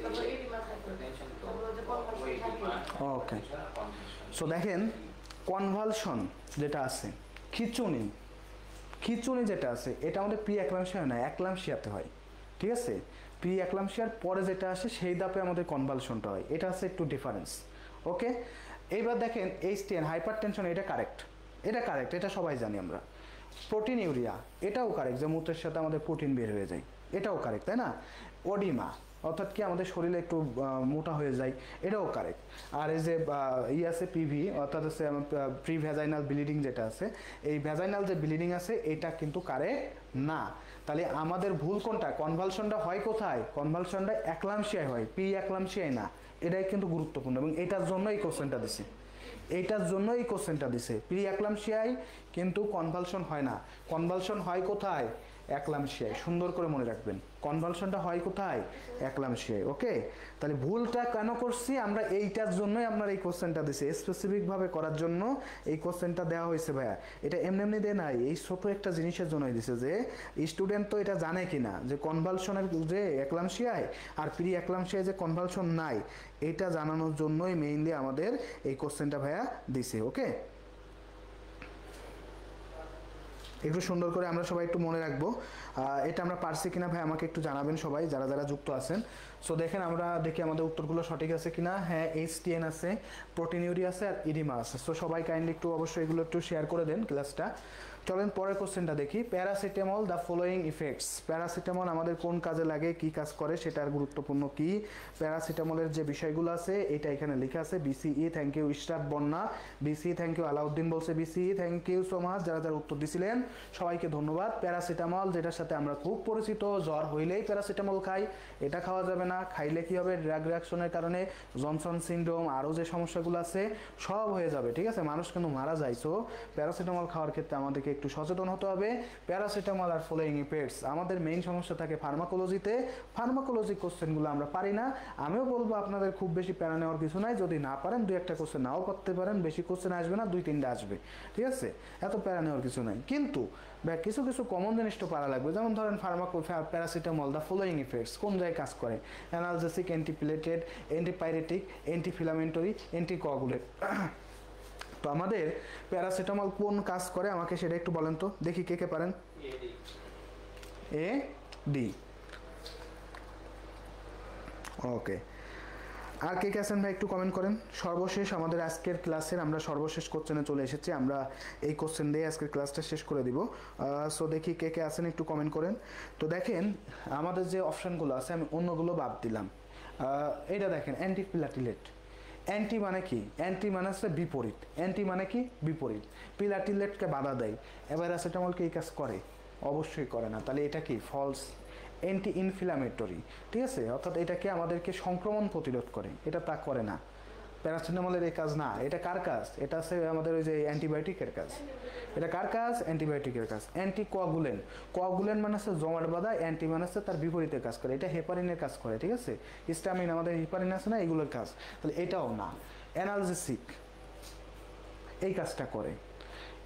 তারপর এই রিমার্ক থাকে, তারপর যে কনভার্সন থাকে। ওকে, সো দেখেন কনভালশন যেটা আছে, খিঁচুনি, খিঁচুনি যেটা আছে এটা আমাদের প্রি অ্যাক্লামশিয়া নয়, অ্যাক্লামশিয়াতে হয়, ঠিক আছে। প্রি অ্যাক্লামশিয়ার পরে যেটা আসে সেই ধাপে আমাদের কনভালশনটা হয়, এটা আছে একটু ডিফারেন্স। ওকে, এইবার দেখেন এইচটিএন হাইপার টেনশন, এটা কারেক্ট, এটা কারেক্ট, এটা সবাই জানি আমরা। প্রোটিন ইউরিয়া এটাও কারেক্ট, যে মূত্রের সাথে আমাদের প্রোটিন বের হয়ে যায়, এটাও কারেক্ট, তাই না। ওডিমা অর্থাৎ কি আমাদের শরীরে একটু মোটা হয়ে যায়, এটাও কারেক্ট। আর এই যে আছে পিভি অর্থাৎ হচ্ছে প্রি ভ্যাজাইনাল ব্লিডিং যেটা আছে, এই ভ্যাজাইনাল যে ব্লিডিং আছে এটা কিন্তু কারেক্ট না। তাহলে আমাদের ভুল কোনটা, কনভালশনটা হয় কোথায়, কনভালশনটা অ্যাক্লামশিয়ায় হয়, প্রি অ্যাক্লামশিয়ায় না। এটাই কিন্তু গুরুত্বপূর্ণ এবং এটার জন্য এই কোশ্চেনটা দিছি, এইটার জন্য এই কোশ্চেনটা দিছে। প্রি অ্যাক্লামশিয়ায় কিন্তু কনভালশন হয় না, কনভালশন হয় কোথায়, অ্যাক্লামশিয়ায়, সুন্দর করে মনে রাখবেন। কনভালশনটা হয় কোথায়? একলামশিয়ায়। ওকে, তাহলে ভুলটা কেন করছি আমরা? এইটার জন্যই আপনার এই কোশ্চেনটা দিছে, স্পেসিফিকভাবে করার জন্য এই কোশ্চেনটা দেওয়া হয়েছে ভাইয়া। এটা এমনি এমনি দেয় নাই, এই ছোট একটা জিনিসের জন্যই দিছে যে স্টুডেন্ট তো এটা জানে কিনা যে কনভালশনের যে একলামশিয়ায় আর প্রি একলামশিয়ায় যে কনভালশন নাই, এটা জানানোর জন্যই মেইনলি আমাদের এই কোশ্চেনটা ভাইয়া দিছে। ওকে, একটু সুন্দর করে আমরা সবাই একটু মনে রাখবো। এটা আমরা পারছি কিনা ভাই আমাকে একটু জানাবেন সবাই যারা যারা যুক্ত আছেন। সো দেখেন আমরা দেখি আমাদের উত্তরগুলো সঠিক আছে কিনা। হ্যাঁ, HTN আছে, প্রোটিনিউরি আছে আর ইডিমা আছে। সো সবাই কাইন্ডলি একটু অবশ্যই এগুলো একটু শেয়ার করে দেন ক্লাসটা। চলেন পরের কোশ্চেনটা দেখি। Paracetamol the following effects. Paracetamol আমাদের কোন কাজে লাগে, কি কাজ করে, সেটার গুরুত্বপূর্ণ কি, প্যারাসিটামলের যে বিষয়গুলো আছে এটা এখানে লেখা আছে। BCE, থ্যাংক ইউ ইশরাত বন্যা, BCE থ্যাংক ইউ, আলাউদ্দিন বলছে BCE thank you so much, যারা যারা উত্তর দিছিলেন সবাইকে ধন্যবাদ। প্যারাসিটামল যেটার সাথে আমরা খুব পরিচিত, জ্বর হইলেই প্যারাসিটামল খাই, এটা খাওয়া যাবে না। খাইলে কি হবে? ড্রাগ রিয়াকশনের কারণে জনসন সিনড্রোম আরও যে সমস্যাগুলো আছে সব হয়ে যাবে, ঠিক আছে? মানুষ কিন্তু মারা যায়। সো প্যারাসিটামল খাওয়ার ক্ষেত্রে আমাদেরকে একটু সচেতন হতে হবে। প্যারাসিটামল আর ফলোয়িং ইফেক্টস, আমাদের মেইন সমস্যা থাকে ফার্মাকোলজিতে। ফার্মাকোলজি কোশ্চেনগুলো আমরা পারি না। আমিও বলবো আপনাদের খুব বেশি প্যারা নেওয়ার কিছু নাই, যদি না পারেন দুই একটা কোশ্চেন নাও করতে পারেন, বেশি কোশ্চেন আসবে না, 2-3টা আসবে, ঠিক আছে? এত প্যারা নেওয়ার কিছু নাই। কিন্তু কিছু কিছু কমন জিনিস তো পারা লাগবে। যেমন ধরেন প্যারাসিটামল দ্য ফলোয়িং ইফেক্টস কোন জায়গায় কাজ করে? Analgesic, antiplatelet, antipyretic, anti-inflammatory, anticoagulant. তো আমাদের প্যারাসিটামল কোন কাজ করে আমাকে সেটা একটু বলেন তো দেখি, কে কে পারেন? AD। ওকে, আর কে কে আছেন ভাই একটু কমেন্ট করেন। সর্বশেষ আমাদের আজকের ক্লাসের আমরা সর্বশেষ কোশ্চেনে চলে এসেছি। আমরা এই কোশ্চেন দিয়ে আজকের ক্লাসটা শেষ করে দিব। সো দেখি কে কে আছেন একটু কমেন্ট করেন। তো দেখেন আমাদের যে অপশানগুলো আছে আমি অন্যগুলো বাদ দিলাম। এটা দেখেন অ্যান্টিপ্লাটিলেট। অ্যান্টি মানে কি? অ্যান্টি মানে হচ্ছে বিপরীত। অ্যান্টি মানে কি? বিপরীত। প্লাটিলেটকে বাধা দেয়। প্যারাসিটামলকে এই কাজ করে? অবশ্যই করে না। তাহলে এটা কি? ফলস। অ্যান্টি ইনফ্লামেটরি, ঠিক আছে? অর্থাৎ এটাকে আমাদেরকে সংক্রমণ প্রতিরোধ করে, এটা তা করে না। প্যারাসিটামলের এই কাজ না। এটা কার কাজ? এটা আছে আমাদের ওই যে অ্যান্টিবায়োটিকের কাজ। এটা কার কাজ? অ্যান্টিবায়োটিকের কাজ। অ্যান্টি কোয়াগুলেন্ট, কোয়াগুলেন্ট মানে হচ্ছে জমাট বাঁধা, অ্যান্টি মানে হচ্ছে তার বিপরীতে কাজ করে। এটা হেপারিনের কাজ করে, ঠিক আছে? হিস্টামিন আমাদের হেপারিন আছে না, এগুলোর কাজ। তাহলে এটাও না। অ্যানালজেসিক এই কাজটা করে।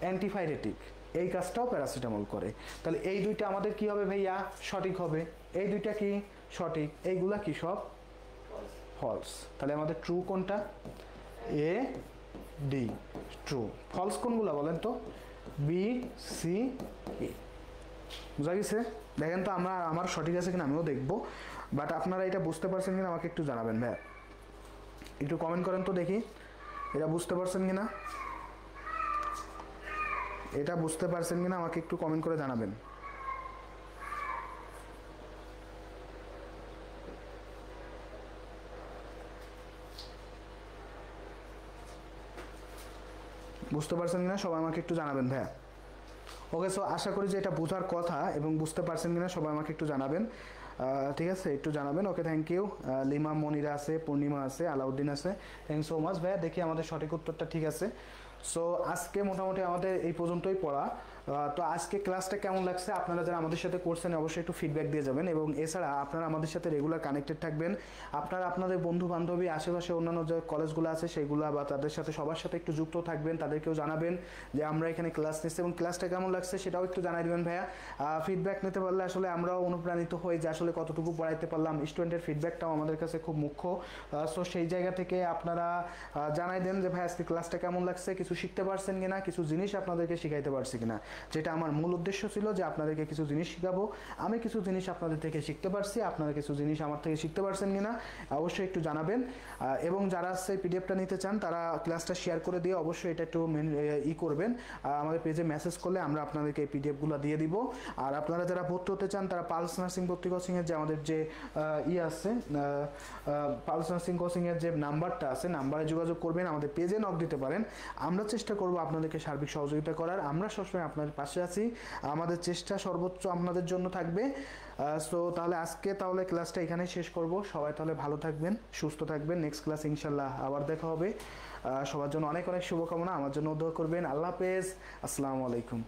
অ্যান্টিপাইরেটিক এই কাজটাও প্যারাসিটামল করে। তাহলে এই দুইটা আমাদের কি হবে ভাইয়া? সঠিক হবে। এই দুইটা কি? সঠিক। এইগুলা কি? সব ফলস। তাহলে আমাদের ট্রু কোনটা? AD true. ফলস কোনগুলো বলেন তো? BCE। বুঝা গেছে? দেখেন তো আমার সঠিক আছে কিনা আমিও দেখবো, বাট আপনারা এটা বুঝতে পারছেন কিনা আমাকে একটু জানাবেন ভাইয়া। একটু কমেন্ট করেন তো দেখি, এটা বুঝতে পারছেন কিনা, এটা বুঝতে পারছেন কিনা আমাকে একটু কমেন্ট করে জানাবেন। বুঝতে পারছেন কিনা সবাই আমাকে একটু জানাবেন ভাইয়া। ওকে, সো আশা করি যে এটা বোঝার কথা এবং বুঝতে পারছেন কিনা সবাই আমাকে একটু জানাবেন, ঠিক আছে? একটু জানাবেন। ওকে, থ্যাংক ইউ। লিমা, মনিরা আছে, পূর্ণিমা আছে, আলাউদ্দিন আছে, থ্যাংক সো মাচ ভাইয়া। দেখি আমাদের সঠিক উত্তরটা ঠিক আছে। সো আজকে মোটামুটি আমাদের এই পর্যন্তই পড়া। তো আজকে ক্লাসটা কেমন লাগছে আপনারা যারা আমাদের সাথে করছেন অবশ্যই একটু ফিডব্যাক দিয়ে যাবেন, এবং এছাড়া আপনারা আমাদের সাথে রেগুলার কানেক্টেড থাকবেন। আপনারা আপনাদের বন্ধু বান্ধবী আশেপাশে অন্যান্য যে কলেজগুলো আছে সেইগুলো বা তাদের সাথে সবার সাথে একটু যুক্ত থাকবেন, তাদেরকেও জানাবেন যে আমরা এখানে ক্লাস নিচ্ছি এবং ক্লাসটা কেমন লাগছে সেটাও একটু জানাই দেবেন ভাইয়া। ফিডব্যাক নিতে পারলে আসলে আমরাও অনুপ্রাণিত হই যে আসলে কতটুকু পড়াইতে পারলাম। স্টুডেন্টের ফিডব্যাকটাও আমাদের কাছে খুব মুখ্য। সো সেই জায়গা থেকে আপনারা জানাই দেন যে ভাই আজকে ক্লাসটা কেমন লাগছে, কিছু শিখতে পারছেন কিনা, কিছু জিনিস আপনাদেরকে শিখাইতে পারছি কিনা। যেটা আমার মূল উদ্দেশ্য ছিল যে আপনাদেরকে কিছু জিনিস শিখাবো। আমি কিছু জিনিস আপনাদের থেকে শিখতে পারছি, আপনারা কিছু জিনিস আমার থেকে শিখতে পারছেন কিনা অবশ্যই একটু জানাবেন। এবং যারা সেই পিডিএফটা নিতে চান তারা ক্লাসটা শেয়ার করে দিয়ে অবশ্যই এটা একটু করবেন। আমাদের পেজে মেসেজ করলে আমরা আপনাদেরকে এই পিডিএফগুলো দিয়ে দিব। আর আপনারা যারা ভর্তি হতে চান তারা পালস নার্সিং ভর্তি কোচিংয়ের যে আমাদের যে আছে পালস নার্সিং কোচিংয়ের যে নাম্বারটা আছে, নাম্বারে যোগাযোগ করবেন, আমাদের পেজে নক দিতে পারেন। আমরা চেষ্টা করব আপনাদেরকে সার্বিক সহযোগিতা করার। আমরা সবসময় আপনাদের পাশে আছি, আমাদের চেষ্টা সর্বোচ্চ আপনাদের জন্য থাকবে। সো তাহলে ক্লাসটা এখানেই শেষ করব। সবাই তাহলে ভালো থাকবেন, সুস্থ থাকবেন। নেক্সট ক্লাস ইনশাল্লাহ আবার দেখা হবে। সবার জন্য অনেক অনেক শুভকামনা, আমার জন্য দোয়া করবেন। আল্লাহ হাফেজ, আসসালামু আলাইকুম।